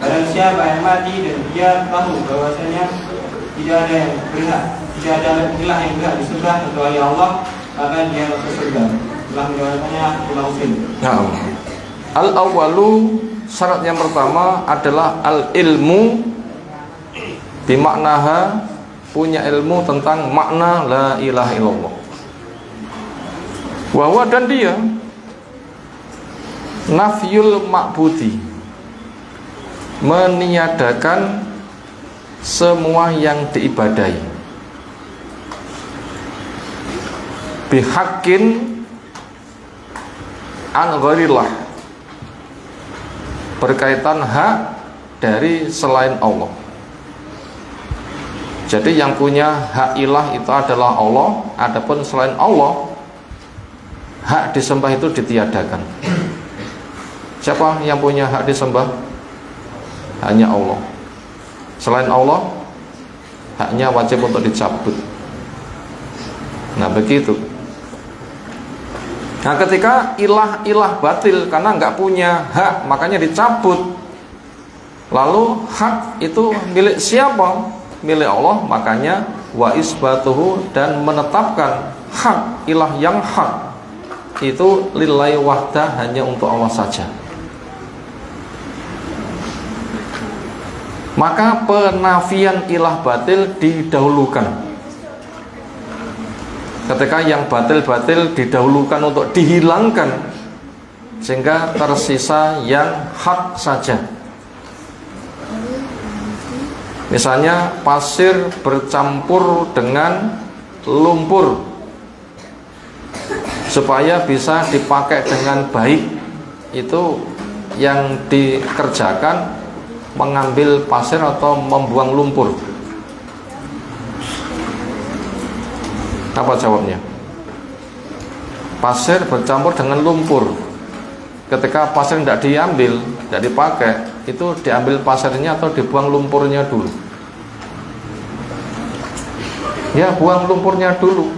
Barang siapa yang mati dan dia tahu bahwasanya tidak ada ilah yang berhak disembah kecuali Allah, maka dia masuk surga. Telah meriwayatkannya Imam Muslim. Nah, al-awwalu, syarat yang pertama adalah al-ilmu bimaknaha, punya ilmu tentang makna la ilaha illallah. Wa dan dia nafyul ma'budi, meniadakan semua yang diibadahi, bihaqqin an ghairillah, berkaitan hak dari selain Allah. Jadi yang punya hak ilah itu adalah Allah, adapun selain Allah hak disembah itu ditiadakan. Siapa yang punya hak disembah? Hanya Allah. Selain Allah haknya wajib untuk dicabut. Nah begitu. Nah ketika ilah batil karena nggak punya hak, makanya dicabut, Lalu hak itu milik siapa? Milik Allah. Makanya wa isbatuhu, dan menetapkan hak, ilah yang hak itu lillahi wahdah, hanya untuk Allah saja. Maka penafian ilah batil didahulukan. Ketika yang batil-batil didahulukan untuk dihilangkan, sehingga tersisa yang hak saja. Misalnya pasir bercampur dengan lumpur supaya bisa dipakai dengan baik, itu yang dikerjakan mengambil pasir atau membuang lumpur. Apa jawabnya? Pasir bercampur dengan lumpur. Ketika pasir tidak diambil, tidak dipakai, itu diambil pasirnya atau dibuang lumpurnya dulu? Ya, buang lumpurnya dulu.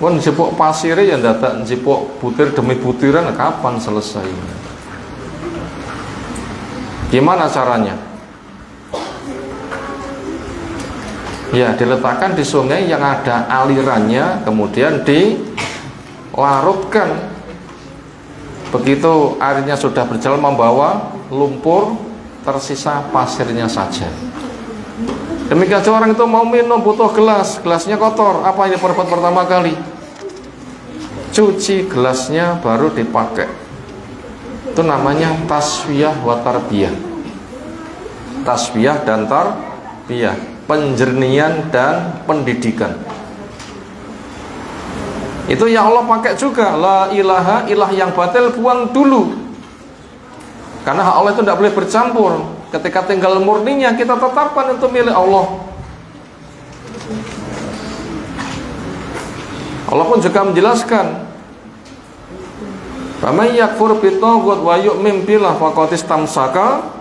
Kon jipuk pasirnya ya dadak jipuk butir demi butiran, kapan selesai? Gimana caranya? Ya, diletakkan di sungai yang ada alirannya, kemudian dilarutkan. Begitu airnya sudah berjalan membawa lumpur, tersisa pasirnya saja. Demikian orang itu mau minum, butuh gelas, gelasnya kotor, apa yang diperbuat pertama kali? Cuci gelasnya baru dipakai. Itu namanya tasfiyah wa tarbiyah. Tasfiyah dan tarbiyah, penjernihan dan pendidikan. Itu yang Allah pakai juga. La ilaha, ilah yang batil buang dulu. Karena hak Allah itu tidak boleh bercampur. Ketika tinggal murninya kita tetapkan itu milik Allah. Allah pun juga menjelaskan, "Faman yakfur bitaghut wa yu'min billah faqad istamsaka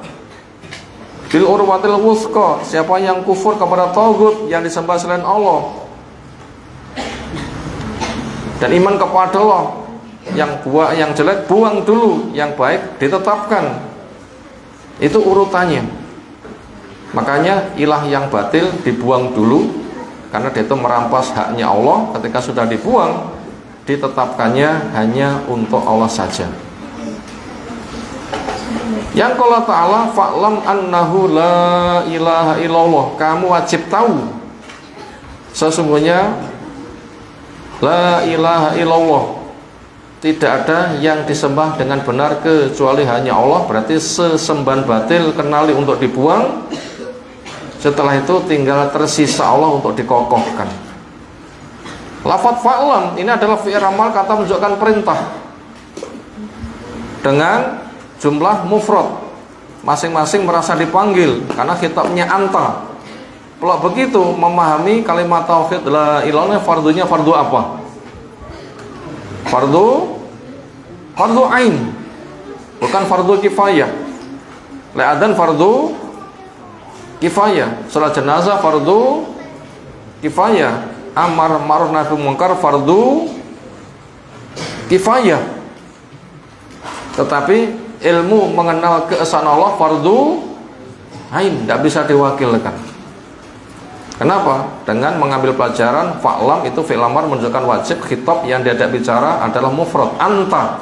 bil urwatil wuthqa." Siapa yang kufur kepada taghut, yang disembah selain Allah, dan iman kepada Allah, yang jelek buang dulu, yang baik ditetapkan. Itu urutannya. Makanya ilah yang batil dibuang dulu, karena dia itu merampas haknya Allah. Ketika sudah dibuang, ditetapkannya hanya untuk Allah saja. Yang qala ta'ala, fa'lam annahu la ilaha illallah. Kamu wajib tahu sesungguhnya la ilaha illallah, tidak ada yang disembah dengan benar kecuali hanya Allah. Berarti sesembahan batil kenali untuk dibuang. Setelah itu tinggal tersisa Allah untuk dikokohkan. Lafadz fa'lam ini adalah fi'il amal, kata menunjukkan perintah dengan jumlah mufrad. Masing-masing merasa dipanggil karena khitabnya anta. Kalau begitu memahami kalimat tauhid la ilaha, fardunya fardu apa? Fardu ain, bukan fardu kifayah. Le'adan fardu kifayah, salat jenazah fardu kifayah, amar ma'ruf nahi munkar fardu kifayah. Tetapi ilmu mengenal keesaan Allah fardu ain, tidak bisa diwakilkan. Kenapa? Dengan mengambil pelajaran fa'lam, itu fi'il amar menunjukkan wajib, khitab yang diajak bicara adalah mufrad, anta,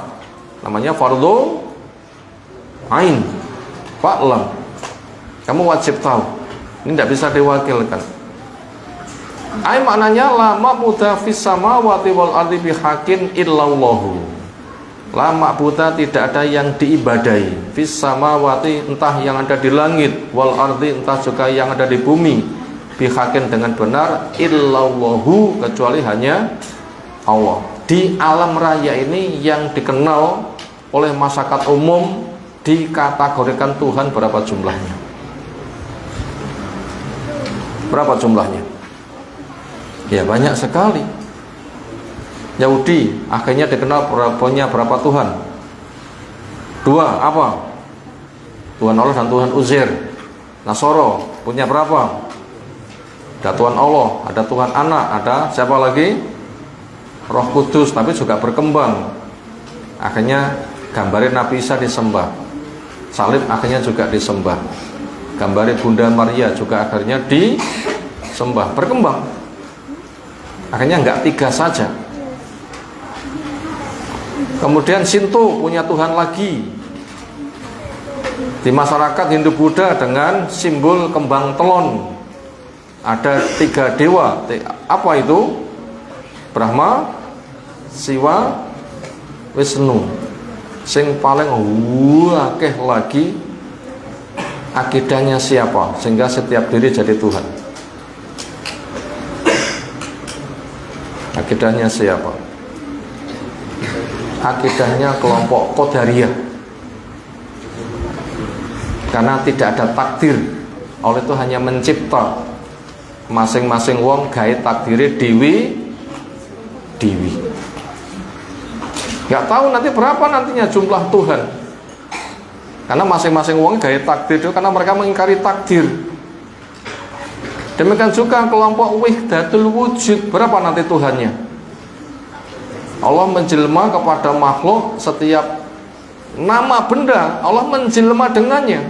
namanya fardu ain. Fa'lam, kamu wajib tahu. Ini tidak bisa diwakilkan. Ai maknanya la ma'buda fis samawati wal ardi bihaqqin illallahu. La ma'buda, tidak ada yang diibadai, fis samawati, entah yang ada di langit, wal ardi, entah juga yang ada di bumi, bihaqqin, dengan benar, illallahu, kecuali hanya Allah. Di alam raya ini yang dikenal oleh masyarakat umum dikategorikan Tuhan berapa jumlahnya? Berapa jumlahnya? Ya banyak sekali. Yahudi akhirnya dikenal punya berapa Tuhan? Dua, apa? Tuhan Allah dan Tuhan Uzair. Nasoro punya berapa? Ada Tuhan Allah, ada Tuhan Anak, ada siapa lagi? Roh Kudus, tapi juga berkembang. Akhirnya gambarin Nabi Isa disembah. Salib akhirnya juga disembah. Gambar Bunda Maria juga akhirnya disembah. Berkembang. Akhirnya nggak 3 saja. Kemudian Shinto punya Tuhan lagi. Di masyarakat Hindu Buddha dengan simbol kembang telon. Ada 3 dewa. Apa itu? Brahma, Siwa, Wisnu. Sing paling akeh lagi akidahnya siapa sehingga setiap diri jadi Tuhan? Akidahnya siapa? Akidahnya kelompok Qadariyah. Karena tidak ada takdir, Allah itu hanya mencipta. Masing-masing wong gawe takdire dewi. Gak tahu nanti berapa nantinya jumlah Tuhan. Karena masing-masing wong gawe takdir itu karena mereka mengingkari takdir. Demikian juga kelompok Wahdatul Wujud, berapa nanti Tuhannya? Allah menjelma kepada makhluk, setiap nama benda Allah menjelma dengannya.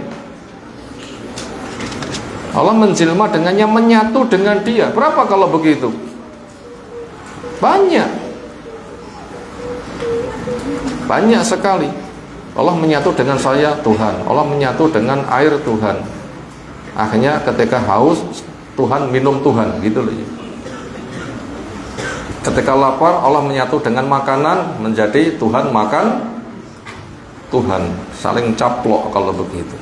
Allah menjelma dengannya, menyatu dengan dia. Berapa kalau begitu? Banyak sekali. Allah menyatu dengan saya Tuhan, Allah menyatu dengan air Tuhan. Akhirnya ketika haus Tuhan minum Tuhan, gitu loh. Ketika lapar Allah menyatu dengan makanan, menjadi Tuhan makan Tuhan. Saling caplok kalau begitu.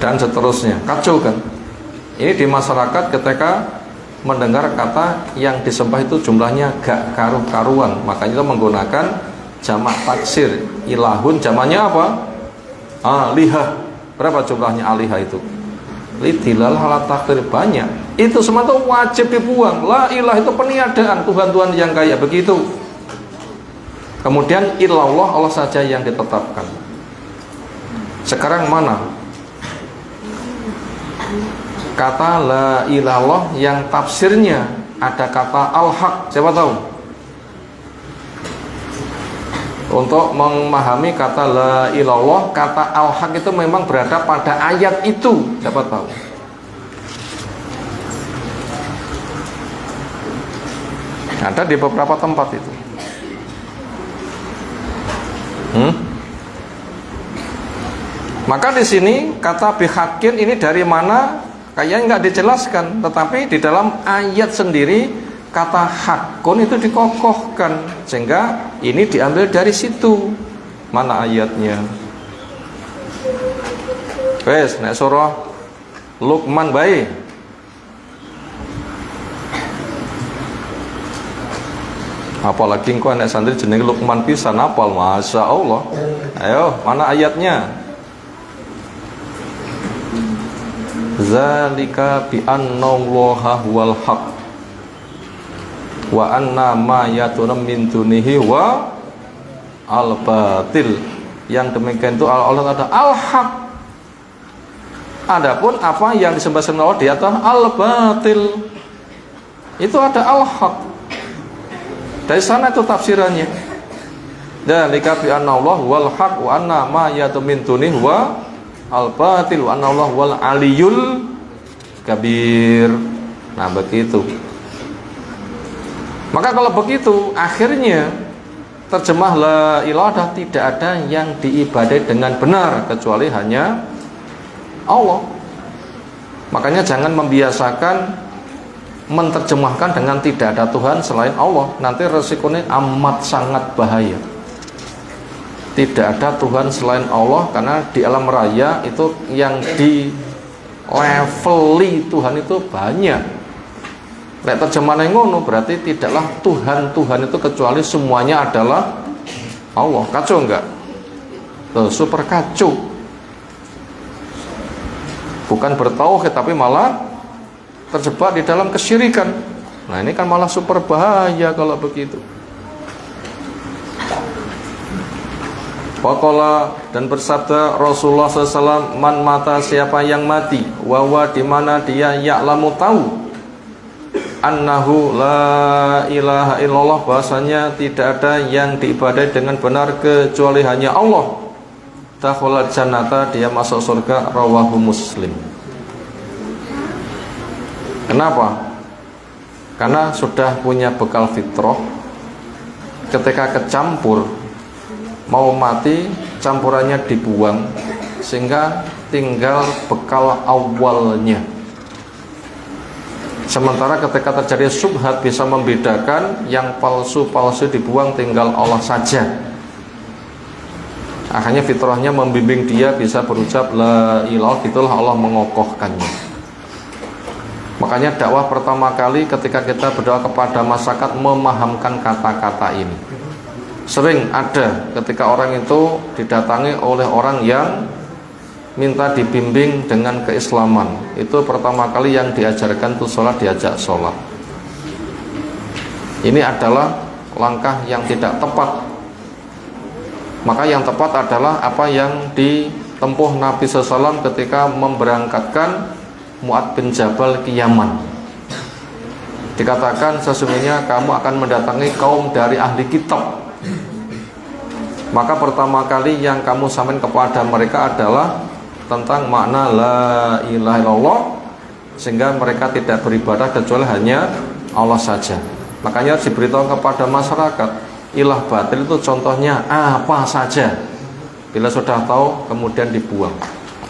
Dan seterusnya. Kacau kan? Ini di masyarakat ketika mendengar kata yang disembah itu jumlahnya gak karu-karuan, makanya kita menggunakan jamak taksir. Ilahun jamaknya apa? Alihah. Berapa jumlahnya alihah itu? Lidilal halat takdir, banyak. Itu semua itu wajib dibuang. La ilah itu peniadaan Tuhan-Tuhan yang kayak begitu. Kemudian ilallah, Allah saja yang ditetapkan. Sekarang mana kata la ilallah yang tafsirnya ada kata al-haq? Siapa tahu? Untuk memahami kata la ilallah, kata al-haq itu memang berada pada ayat itu. Siapa tahu? Ada di beberapa tempat itu. Maka di sini kata bihakin ini dari mana? Kayaknya nggak dijelaskan, tetapi di dalam ayat sendiri kata hakun itu dikokohkan, sehingga ini diambil dari situ. Mana ayatnya? Wes, nek surah Luqman bae. Apalagi engkau nek santri jenenge Luqman pisan apal, masya Allah. Ayo, mana ayatnya? Zalika bi annallaha huwal haq wa anna ma yatuna min dunihi wa al batil. Yang demikian itu Allah ada al haq. Adapun apa yang disembah selain Allah di atas al batil, itu ada al haq. Dari sana itu tafsirannya. Zalika bi annallahu wal haq wa anna ma yatuna min dunihi wa al-batil wa anallahu wal aliyul kabir. Nah begitu. Maka kalau begitu akhirnya terjemah la ilaha tidak ada yang diibadai dengan benar kecuali hanya Allah. Makanya jangan membiasakan menerjemahkan dengan tidak ada Tuhan selain Allah. Nanti resikonya amat sangat bahaya. Tidak ada Tuhan selain Allah, karena di alam raya itu yang di leveli Tuhan itu banyak. Nek terjemahan yang ngono berarti tidaklah Tuhan itu kecuali semuanya adalah Allah. Kacau enggak? Tuh, super kacau. Bukan bertauhid tapi malah terjebak di dalam kesyirikan. Nah ini kan malah super bahaya kalau begitu. Waqala, dan bersabda Rasulullah SAW, man mata, siapa yang mati, wawa, di mana dia ya'lamu tahu, annahu la ilaha illallah, bahasanya tidak ada yang diibadai dengan benar kecuali hanya Allah, dakhala jannata, dia masuk surga, rawahu Muslim. Kenapa? Karena sudah punya bekal fitrah. Ketika kecampur mau mati, campurannya dibuang sehingga tinggal bekal awalnya. Sementara ketika terjadi syubhat bisa membedakan, yang palsu-palsu dibuang, tinggal Allah saja. Akhirnya fitrahnya membimbing dia bisa berucap la ilaha, itulah Allah mengokohkannya. Makanya dakwah pertama kali ketika kita berdoa kepada masyarakat memahamkan kata-kata ini. Sering ada ketika orang itu didatangi oleh orang yang minta dibimbing dengan keislaman. Itu pertama kali yang diajarkan itu sholat, diajak sholat. Ini adalah langkah yang tidak tepat. Maka yang tepat adalah apa yang ditempuh Nabi SAW ketika memberangkatkan Mu'ad bin Jabal ke Yaman. Dikatakan sesungguhnya kamu akan mendatangi kaum dari ahli kitab. Maka pertama kali yang kamu sampaikan kepada mereka adalah tentang makna la ilaha illallah, sehingga mereka tidak beribadah kecuali hanya Allah saja. Makanya diberitahu kepada masyarakat, ilah batil itu contohnya apa saja. Bila sudah tahu kemudian dibuang.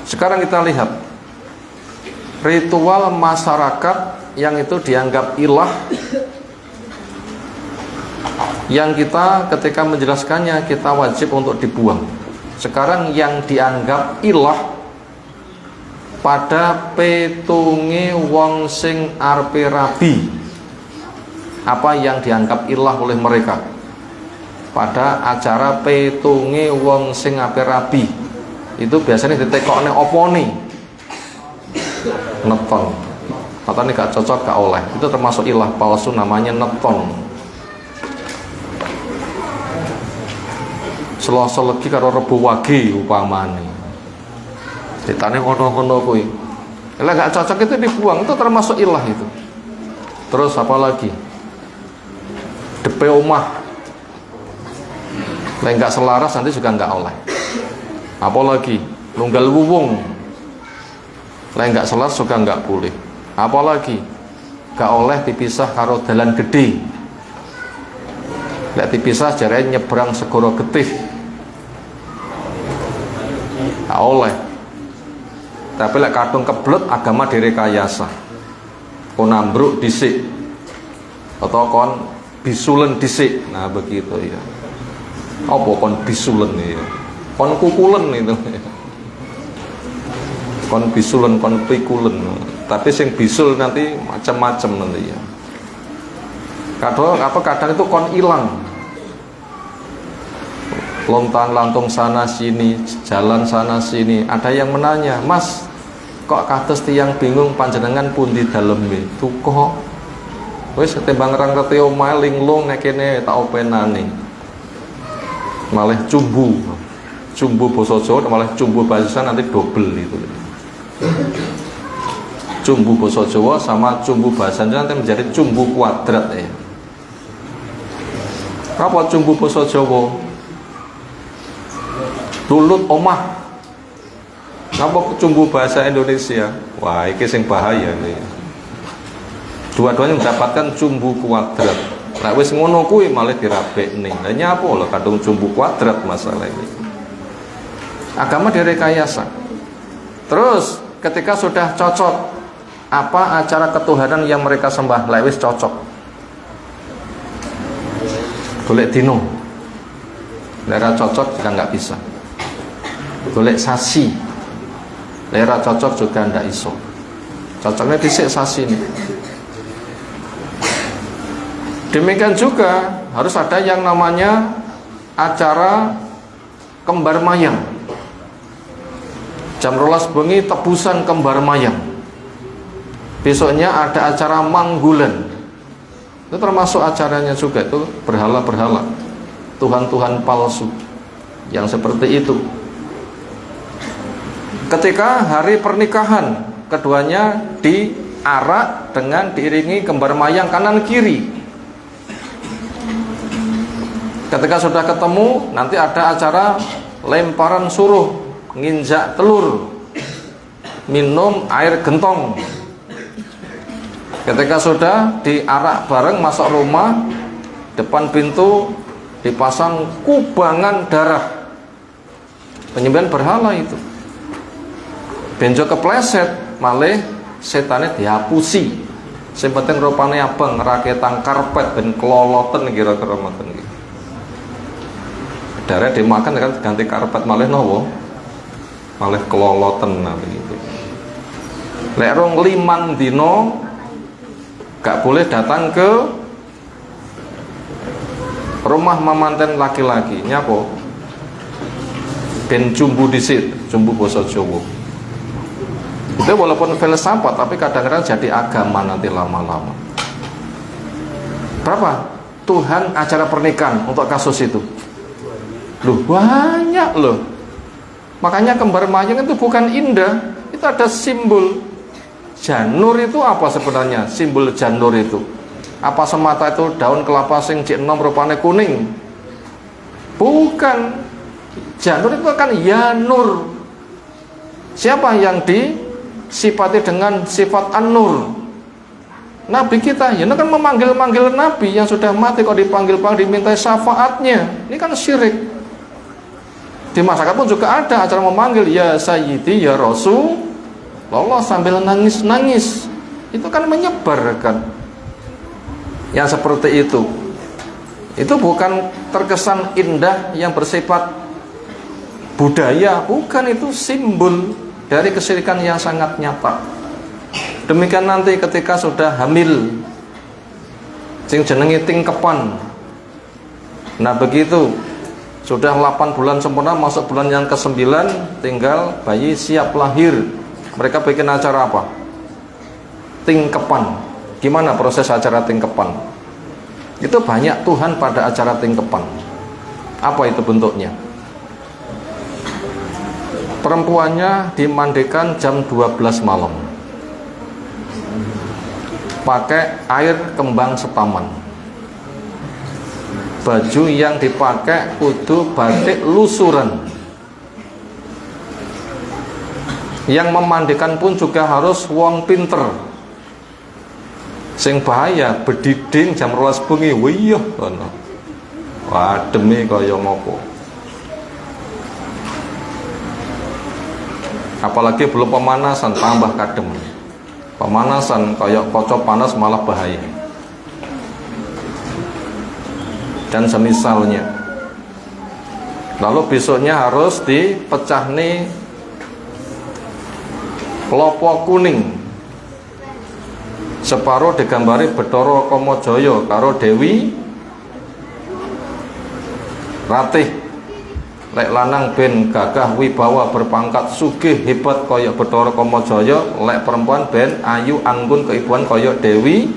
Sekarang kita lihat ritual masyarakat yang itu dianggap ilah, yang kita ketika menjelaskannya kita wajib untuk dibuang. Sekarang yang dianggap ilah pada petunge wong sing arepe rabi, apa yang dianggap ilah oleh mereka pada acara petunge wong sing arepe rabi, itu biasanya ditekokne opone neton, katanya gak cocok, gak oleh. Itu termasuk ilah palsu, namanya neton. Selasa legi karo Rebo Wage upamane ditanya kono-kono kuwi. Kalau gak cocok itu dibuang, itu termasuk ilah itu. Terus apa lagi? Depe omah. Kalau gak selaras nanti juga gak oleh. Apa lagi? Nunggal wuwung. Kalau gak selaras juga gak boleh. Apa lagi? Gak oleh dipisah karo dalan gede. Lek dipisah jarane nyebrang segara getih. Gak oleh. Tapi lek kadung kebelet agama direkayasa. Kon ambruk dhisik atau kon bisulen dhisik. Nah begitu ya. Apa kon bisulen ya? Kon kukulen itu. Kon bisulen, kon pikulen. Tapi sing bisul nanti macam-macam nanti ya. Kadang itu kon ilang. Lontang lantung sana sini, jalan sana sini. Ada yang menanya, Mas, kok kados tiyang bingung panjenengan pundi daleme? Tuko wis ketimbang ngrangketi omahe linglung nek kene tak openane. Malah cumbu basa Jawa, malah cumbu bahasa nanti double itu. Cumbu basa Jawa sama cumbu bahasa nanti menjadi cumbu kuadrat ya. Apa cumbu basa Jawa? Tulut omah. Napa cumbu bahasa Indonesia? Wah, iki sing bahaya nih. Dua-duanya mendapatkan cumbu kuadrat. Nah wis ngono kuwi malah dirabekne. Lah nyapa lho kadung cumbu kuadrat masalah ini. Agama direkayasa. Terus ketika sudah cocok, apa acara ketuhanan yang mereka sembah? Lah wis cocok. Golek dino. Lera cocok juga nggak bisa. Golek sasi, lera cocok juga ndak iso. Cocoknya dhisik sasi ini. Demikian juga harus ada yang namanya acara kembar mayang. Jam 12 bengi tebusan kembar mayang. Besoknya ada acara manggulan. Itu termasuk acaranya juga, itu berhala-berhala, tuhan-tuhan palsu yang seperti itu. Ketika hari pernikahan, keduanya diarak dengan diiringi kembar mayang kanan kiri. Ketika sudah ketemu, nanti ada acara lemparan suruh, nginjak telur, minum air gentong. Ketika sudah diarak bareng masuk rumah, depan pintu dipasang kubangan darah, penyembelihan berhala itu. Benjo kepleset, malih setane dihapusi. Sing penting rupane abang raketang karpet ben keloloten kira-kira ngoten iki. Darah dimakan kan ganti karpet malih nopo? Malih keloloten nah begitu. Lek rong 5 dina gak boleh datang ke rumah mamanten laki-laki. Nyapa? Ben jumbu disit, jumbu basa Jawa. Itu walaupun filsafat tapi kadang-kadang jadi agama nanti lama-lama. Berapa Tuhan acara pernikahan untuk kasus itu? Loh banyak loh. Makanya kembar mayang itu bukan indah, itu ada simbol. Janur itu apa sebenarnya? Simbol janur itu apa semata itu daun kelapa sing jek enom rupane kuning? Bukan. Janur itu kan yanur. Siapa yang disifati dengan sifat an-nur? Nabi kita, ya kan memanggil-manggil Nabi yang sudah mati kok dipanggil-panggil dimintai syafaatnya. Ini kan syirik. Di masyarakat pun juga ada acara memanggil ya Sayyidi ya Rasulullah sambil nangis-nangis. Itu kan menyebarkan yang seperti itu. Itu bukan terkesan indah yang bersifat budaya, bukan, itu simbol dari kesyirikan yang sangat nyata. Demikian nanti ketika sudah hamil, sing jenenge tingkepan. Nah begitu sudah 8 bulan sempurna masuk bulan yang ke-9, tinggal bayi siap lahir. Mereka bikin acara apa? Tingkepan. Gimana proses acara tingkepan? Itu banyak Tuhan pada acara tingkepan. Apa itu bentuknya? Perempuannya dimandikan jam 12 malam pakai air kembang setaman. Baju yang dipakai kudu batik lusuran. Yang memandikan pun juga harus wong pinter. Sing bahaya bediding jam 12 bengi wiyah ngono. Wah demi kaya ngopo. Apalagi belum pemanasan tambah kadem. Pemanasan kayak kocok panas malah bahaya. Dan semisalnya. Lalu besoknya harus dipecah nih klopo kuning. Separuh digambari Bathara Kamajaya karo Dewi Ratih. Lek lanang ben gagah wibawa berpangkat sugih hebat kaya Bathara Kamajaya, lek perempuan ben ayu anggun keibuan kaya Dewi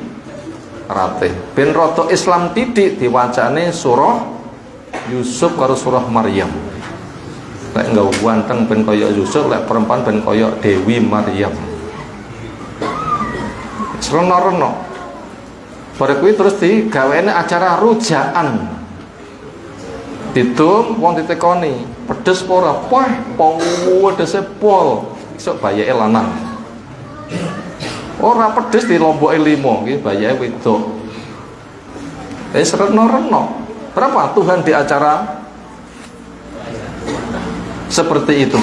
Ratih. Ben rada Islam titik diwacane surah Yusuf karo surah Maryam. Lek enggak ganteng ben kaya Yusuf, lek perempuan ben kaya Dewi Maryam. Reno-reno. Bareng kuwi terus digawene acara rujaan. Ditum wong ditekoni, pedes apa ora? Wah, pedese pol. Isuk bayake lanang. Ora pedes dilomboke 5, iki bayake wedok. Wis reno-reno. Berapa Tuhan di acara seperti itu?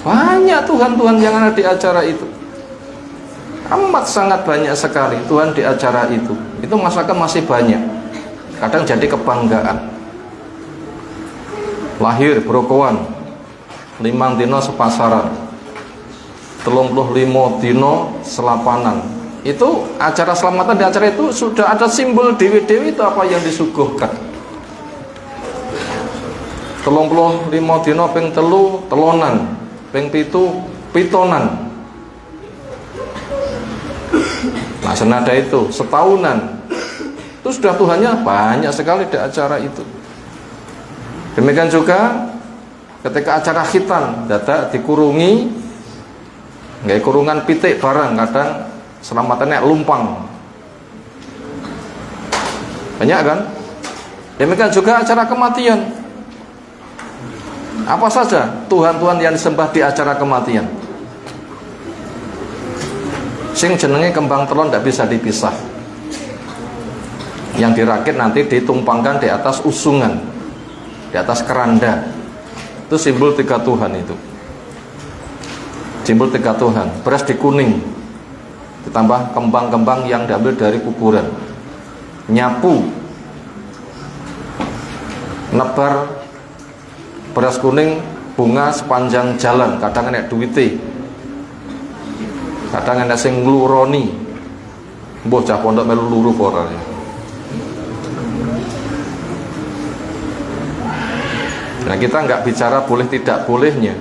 Banyak Tuhan-Tuhan yang ada di acara itu. Amat sangat banyak sekali Tuhan di acara itu. Itu masyarakat masih banyak. Kadang jadi kebanggaan. Lahir brokowan 5 dino sepasaran, 35 dino selapanan. Itu acara selamatan, di acara itu sudah ada simbol dewi-dewi itu apa yang disuguhkan. 35 dino ping 3 telonan, ping 7 pitonan. Nah senada itu setahunan. Itu sudah Tuhannya banyak sekali di acara itu. Demikian juga ketika acara khitan, dada dikurungi, nggak kurungan pitik barang, kadang selamatannya lumpang. Banyak kan? Demikian juga acara kematian. Apa saja Tuhan-Tuhan yang disembah di acara kematian? Sing jenenge kembang telon tidak bisa dipisah. Yang dirakit nanti ditumpangkan di atas usungan, di atas keranda. Itu simbol tiga Tuhan itu. Simbol tiga Tuhan. Beras di kuning, ditambah kembang-kembang yang diambil dari kuburan. Nyapu, nebar beras kuning, bunga sepanjang jalan. Kadang enek duwite, kadang enek sing ngluroni. Mbah cah pondok melu luru ora. Nah, kita nggak bicara boleh tidak bolehnya,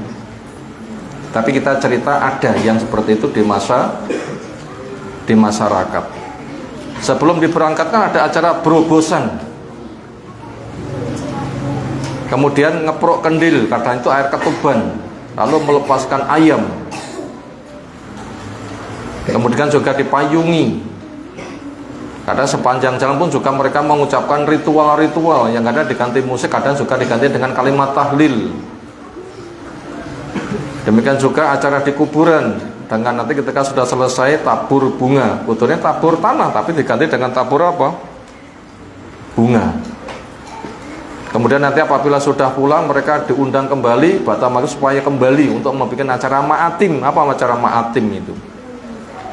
tapi kita cerita ada yang seperti itu di masyarakat. Sebelum diberangkatkan ada acara berobosan, kemudian ngeprok kendil, kadang itu air ketuban, lalu melepaskan ayam, kemudian juga dipayungi. Kadang sepanjang jalan pun juga mereka mengucapkan ritual-ritual yang kadang diganti musik, kadang juga diganti dengan kalimat tahlil. Demikian juga acara di kuburan, dengan nanti ketika sudah selesai tabur bunga, betulnya tabur tanah tapi diganti dengan tabur apa? Bunga. Kemudian nanti apabila sudah pulang mereka diundang kembali Batam itu supaya kembali untuk membuat acara ma'atim. Apa acara ma'atim itu?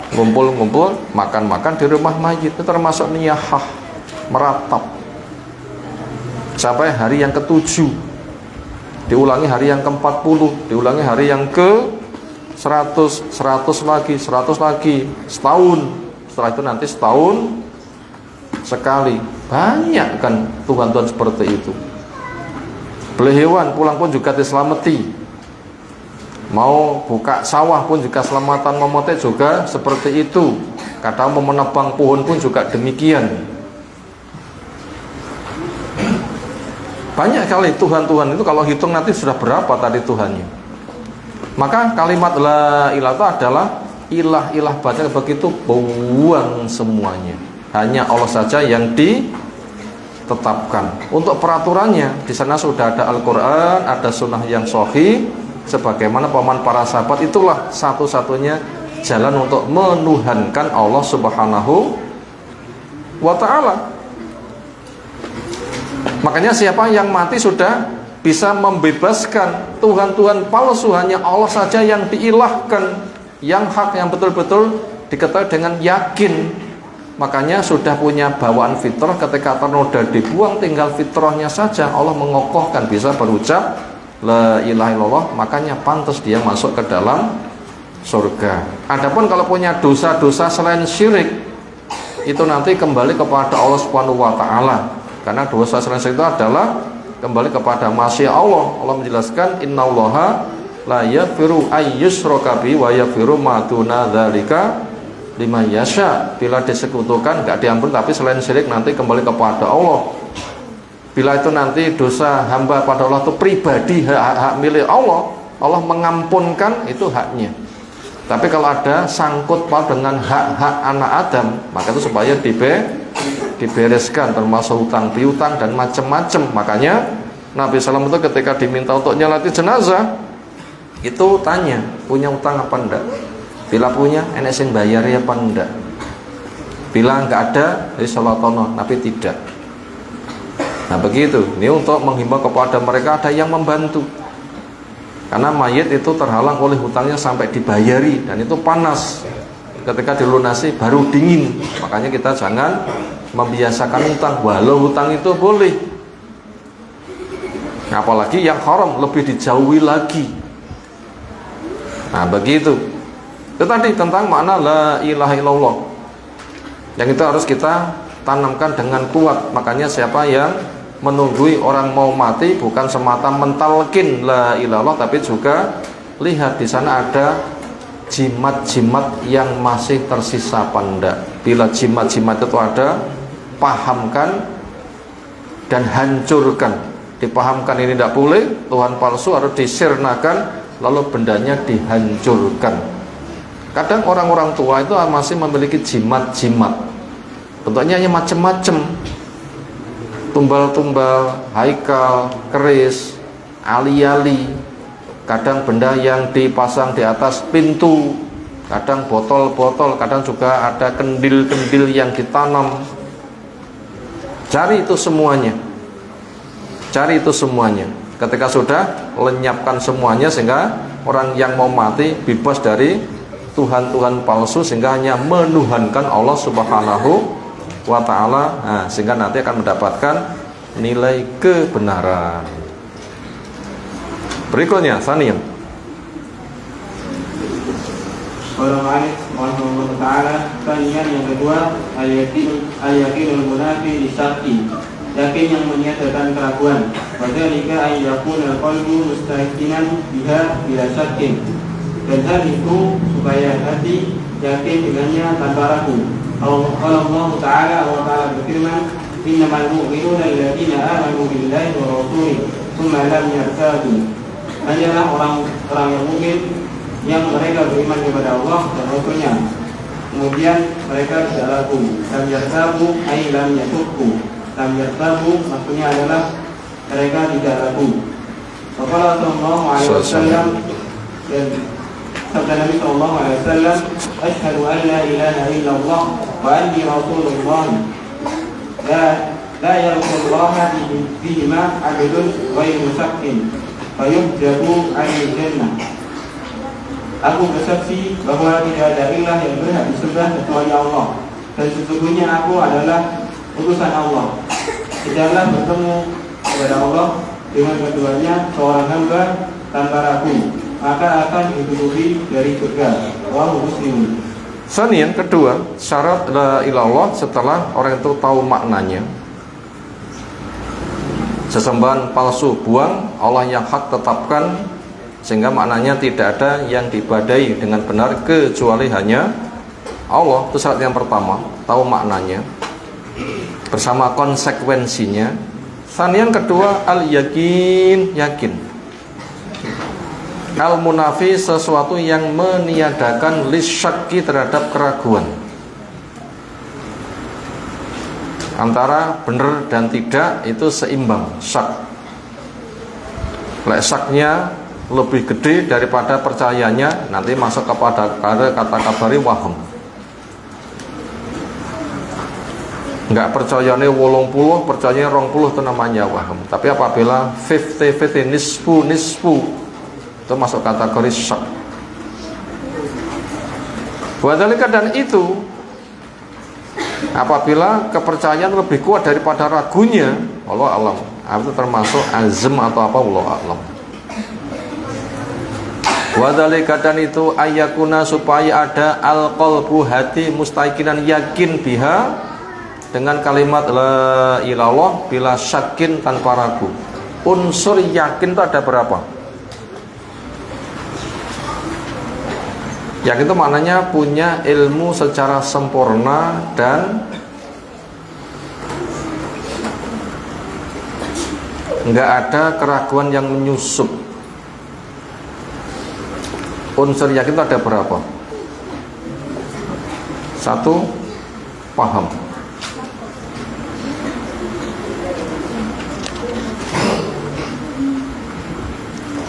Ngumpul-ngumpul, makan-makan di rumah mayit. Itu termasuk niyahah, meratap sampai hari yang ke-7, diulangi hari yang ke-40, diulangi hari yang ke-100, 100 lagi, 100 lagi, setahun. Setelah itu nanti setahun sekali. Banyak kan Tuhan-Tuhan seperti itu. Beli hewan pulang pun juga diselamati. Mau buka sawah pun juga selamatan, memote juga seperti itu. Kadang mau menebang pohon pun juga demikian. Banyak kali Tuhan-Tuhan itu, kalau hitung nanti sudah berapa tadi Tuhannya. Maka kalimat la ilah itu adalah ilah-ilah baca begitu buang semuanya. Hanya Allah saja yang ditetapkan. Untuk peraturannya di sana sudah ada Al-Qur'an, ada sunnah yang sahih. Sebagaimana pemahaman para sahabat, itulah satu-satunya jalan untuk menuhankan Allah Subhanahu wa ta'ala. Makanya siapa yang mati sudah bisa membebaskan Tuhan-Tuhan palsu, hanya Allah saja yang diilahkan, yang hak, yang betul-betul diketahui dengan yakin. Makanya sudah punya bawaan fitrah, ketika ternoda dibuang, tinggal fitrahnya saja. Allah mengokohkan, bisa berucap la ilaha illallah, makanya pantas dia masuk ke dalam surga. Adapun kalau punya dosa-dosa selain syirik, itu nanti kembali kepada Allah Subhanahu wa ta'ala. Karena dosa selain syirik itu adalah kembali kepada maksiat Allah. Allah menjelaskan innallaha la yaghfiru ayyushraka bihi wa yaghfiru ma duna dzalika liman yasha. Bila disekutukan enggak diampuni, tapi selain syirik nanti kembali kepada Allah. Bila itu nanti dosa hamba pada Allah itu pribadi, hak milik Allah, Allah mengampunkan, itu haknya. Tapi kalau ada sangkut paut dengan hak-hak anak Adam, maka itu supaya dibereskan, termasuk hutang piutang dan macam-macam. Makanya Nabi SAW itu ketika diminta untuk nyolati jenazah, itu tanya, punya utang apa enggak? Bila punya, enek sing bayar ya apa enggak? Bila enggak ada, jadi sholatono, tapi tidak. Nah begitu, ini untuk menghimbau kepada mereka ada yang membantu. Karena mayit itu terhalang oleh hutangnya sampai dibayari, dan itu panas. Ketika dilunasi baru dingin. Makanya kita jangan membiasakan hutang, walau hutang itu boleh. Apalagi yang haram lebih dijauhi lagi. Nah begitu. Itu tadi tentang makna la ilaha illallah, yang itu harus kita tanamkan dengan kuat. Makanya siapa yang menunggui orang mau mati bukan semata mentalkin la ilallah, tapi juga lihat di sana ada jimat-jimat yang masih tersisa panda. Bila jimat-jimat itu ada, pahamkan dan hancurkan. Dipahamkan ini tidak boleh, Tuhan palsu harus disirnakan, lalu bendanya dihancurkan. Kadang orang-orang tua itu masih memiliki jimat-jimat, bentuknya macam-macam, tumbal-tumbal, haikal, keris, ali-ali, kadang benda yang dipasang di atas pintu, kadang botol-botol, kadang juga ada kendil-kendil yang ditanam. Cari itu semuanya. Cari itu semuanya. Ketika sudah lenyapkan semuanya, sehingga orang yang mau mati bebas dari Tuhan-Tuhan palsu, sehingga hanya menuhankan Allah Subhanahu wa ta'ala. Nah, sehingga nanti akan mendapatkan nilai kebenaran. Berikutnya, Sanian. Orang Malik rahimahullah taala, Sanian yang kedua, al-yakinul munafi lisaki, yakin yang meniadakan keraguan. Wadzalika ay yakuna qalbu mustaqinan biha bila syakin. Dan hal itu supaya hati yakin dengannya tanpa ragu. Allah Ta'ala berfirman, innamal mu'minuna alladziina aamanu billahi wa rasulihi tsumma lam yartabu. Hanyalah orang yang mukmin yang mereka beriman kepada Allah dan Rasulnya, kemudian mereka tidak ragu. Lam yartabu ay lam yashukku. Lam yartabu maksudnya adalah mereka tidak ragu. Qala sallallahu alaihi wasallam, dan sabda Nabi sallallahu alaihi wasallam, asyhadu an la ilaha illallah wa anni rasulullah. La yarqullaha bihima abdun ghairu syakkin fayuhjabu 'anil jannah. Aku bersaksi bahwa tidak ada ilah yang berhak disembah kecuali Allah, dan sesungguhnya aku adalah utusan Allah. Tidaklah bertemu kepada Allah dengan keduanya seorang hamba tanpa ragu, maka akan ditutupi dari surga. Rawahu Muslim. Yang kedua, syarat la ilallah setelah orang itu tahu maknanya. Sesembahan palsu buang, Allah yang hak tetapkan, sehingga maknanya tidak ada yang diibadahi dengan benar kecuali hanya Allah. Itu syarat yang pertama, tahu maknanya bersama konsekuensinya. Yang kedua, al-yakin, yakin. Al-munafi, sesuatu yang meniadakan lisyakki, terhadap keraguan. Antara benar dan tidak itu seimbang, syak. Syaknya lebih gede daripada percayanya, nanti masuk kepada kata kabari waham. Enggak percayanya 80, percayanya 20, itu namanya waham. Tapi apabila 50-50, nisfu, itu masuk kategori syak. Wadhalika, dan itu apabila kepercayaan lebih kuat daripada ragunya, Allah alam, itu termasuk azm atau apa, Allah alam. Wadhalika, dan itu ayakuna, supaya ada al-qalbu, hati, mustaqinan, yakin biha, dengan kalimat la ilallah bila syakin, tanpa ragu. Unsur yakin itu ada berapa? Yakin itu maknanya punya ilmu secara sempurna dan enggak ada keraguan yang menyusup. Unsur yakin itu ada berapa? Satu, paham.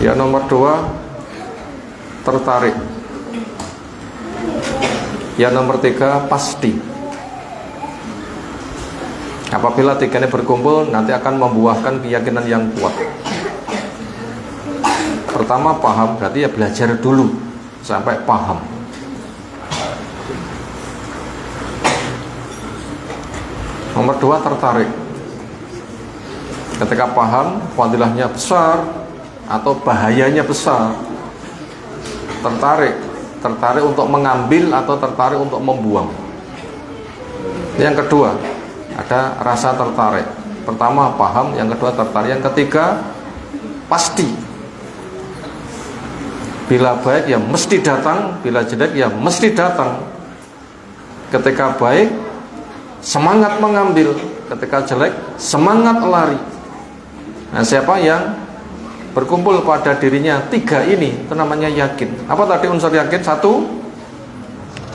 Ya, nomor 2, tertarik. Ya, nomor 3, pasti. Apabila tiga ini berkumpul, nanti akan membuahkan keyakinan yang kuat. Pertama, paham, berarti ya belajar dulu sampai paham. Nomor 2, tertarik. Ketika paham, fadilahnya besar atau bahayanya besar, tertarik untuk mengambil atau tertarik untuk membuang. Yang kedua, ada rasa tertarik. Pertama, paham. Yang kedua, tertarik. Yang ketiga, pasti. Bila baik ya mesti datang, bila jelek ya mesti datang. Ketika baik, semangat mengambil. Ketika jelek, semangat lari. Nah, siapa yang berkumpul pada dirinya tiga ini, itu namanya yakin. Apa tadi unsur yakin? 1,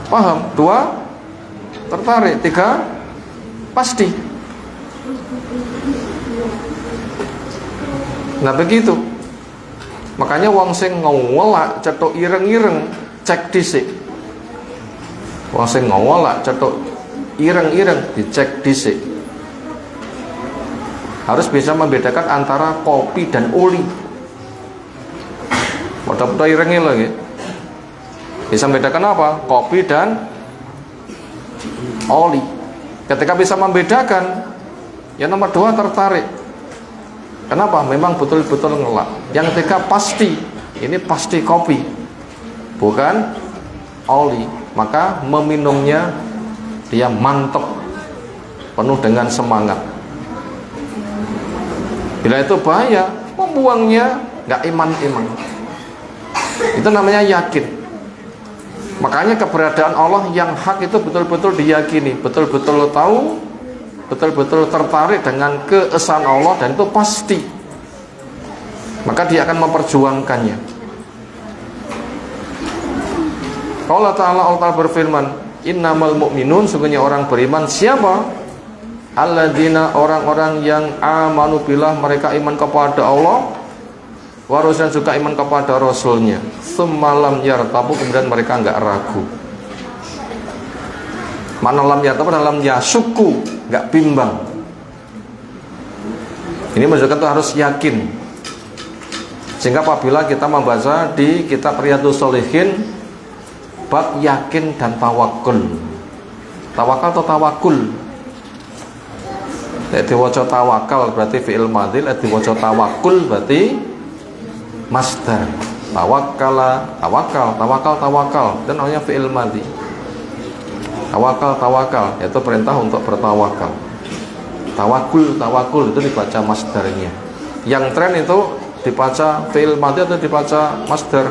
paham. 2, tertarik. 3, pasti. Nah, begitu. Makanya wong sing ngowolak cetuk ireng-ireng cek dhisik. Wong sing ngowolak cetuk ireng-ireng dicek dhisik. Harus bisa membedakan antara kopi dan oli. Padha-padha irenge lho nggih. Bisa membedakan apa? Kopi dan oli. Ketika bisa membedakan, yang nomor 2 tertarik. Kenapa? Memang betul-betul ngelak. Yang ketiga pasti, ini pasti kopi, bukan oli. Maka meminumnya dia mantep, penuh dengan semangat. Bila itu bahaya, membuangnya nggak iman-iman. Itu namanya yakin. Makanya keberadaan Allah yang hak itu betul-betul diyakini, betul-betul tahu, betul-betul tertarik dengan keesaan Allah, dan itu pasti. Maka dia akan memperjuangkannya. Allah Ta'ala berfirman, innamal mu'minun, sungguhnya orang beriman siapa? Alladzina, orang-orang yang amanu billah, mereka iman kepada Allah, wa rasul, juga iman kepada Rasulnya, semalam yartabu, kemudian mereka enggak ragu. Mana lam yartabu, dalam yasuku, enggak bimbang. Ini menunjukkan itu harus yakin. Sehingga apabila kita membaca di kitab Riyadhus Shalihin bab yakin dan tawakul, tawakal atau tawakul, diwaca tawakal berarti fi'il madhi, diwaca tawakul berarti masdar. Tawakkala, tawakal, dan namanya fi'il madhi. Tawakal, yaitu perintah untuk bertawakal. Tawakul itu dibaca masdarnya. Yang tren itu dibaca fi'il madhi atau dibaca masdar?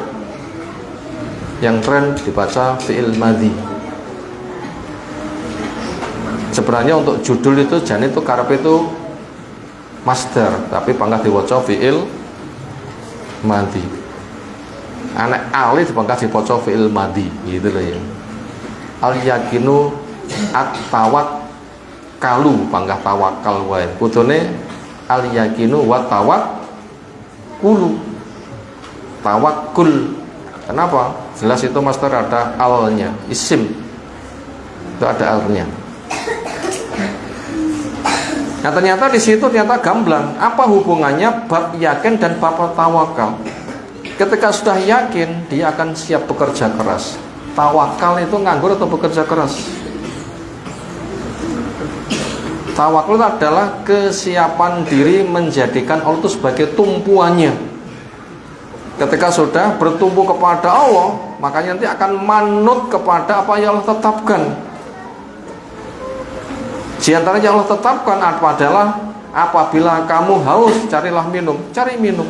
Yang tren dibaca fi'il madhi. Sebenarnya untuk judul itu jan itu karep itu masdar, tapi pangkat diwaca fi'il madhi. Anak ali dipangkat diwaca fi'il madhi, gitu loh ya. Al yakinu at-tawak kalu, pangkat tawakal wae. Kudune al yakinu wa tawakkulu. Tawakkul. Kenapa? Jelas itu masdar ada alnya, isim. Itu ada alnya. Nah ternyata di situ ternyata gamblang. Apa hubungannya bab yakin dan bab tawakal? Ketika sudah yakin, dia akan siap bekerja keras. Tawakal itu nganggur atau bekerja keras? Tawakal adalah kesiapan diri menjadikan Allah itu sebagai tumpuannya. Ketika sudah bertumpu kepada Allah, makanya nanti akan manut kepada apa yang Allah tetapkan. Di antara yang Allah tetapkan adalah apabila kamu haus, carilah minum, cari minum.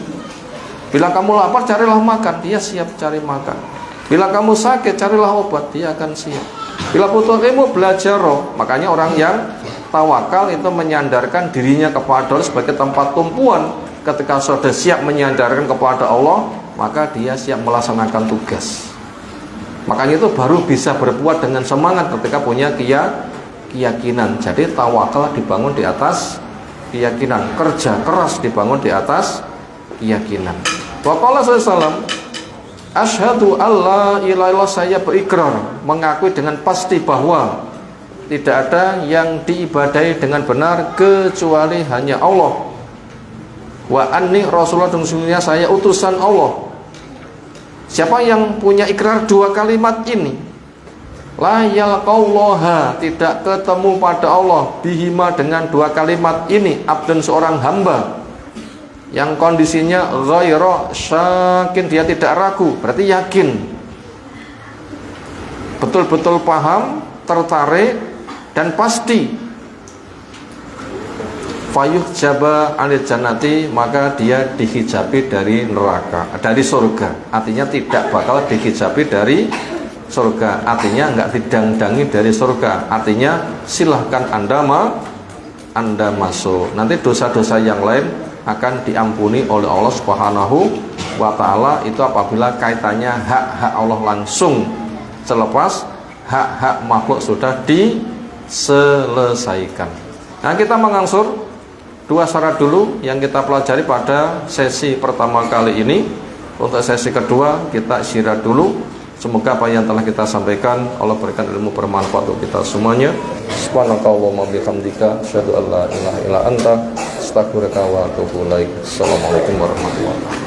Bila kamu lapar, carilah makan, dia siap cari makan. Bila kamu sakit, carilah obat, dia akan siap. Bila butuh ilmu, belajar roh. Makanya orang yang tawakal itu menyandarkan dirinya kepada Allah sebagai tempat tumpuan. Ketika sudah siap menyandarkan kepada Allah, maka dia siap melaksanakan tugas. Makanya itu baru bisa berbuat dengan semangat ketika punya keyakinan. Jadi tawakal dibangun di atas keyakinan, kerja keras dibangun di atas keyakinan. Wa qala sallallahu asyhadu alla ilaha illallah, saya berikrar, mengakui dengan pasti bahwa tidak ada yang diibadahi dengan benar kecuali hanya Allah. Wa anni rasulullah, dan sesungguhnya saya utusan Allah. Siapa yang punya ikrar dua kalimat ini, la yalqallaha, tidak ketemu pada Allah, bihima, dengan dua kalimat ini, abdan, seorang hamba yang kondisinya ghaira syakin, dia tidak ragu, berarti yakin, betul-betul paham, tertarik, dan pasti. Fayuh jaba anil jannati, maka dia dihijabi dari neraka, dari surga. Artinya tidak bakal dihijabi dari surga, artinya enggak didang-dangi dari surga. Artinya silahkan Anda masuk. Nanti dosa-dosa yang lain akan diampuni oleh Allah Subhanahu wa ta'ala. Itu apabila kaitannya hak-hak Allah langsung, selepas hak-hak makhluk sudah diselesaikan. Nah, kita mengangsur dua syarat dulu yang kita pelajari pada sesi pertama kali ini. Untuk sesi kedua kita istirahat dulu. Semoga apa yang telah kita sampaikan Allah berikan ilmu bermanfaat untuk kita semuanya. Subhanakallahumma bihamdika asyhadu an la ilaha illa anta astaghfiruka wa atubu ilaik. Assalamualaikum warahmatullahi wabarakatuh.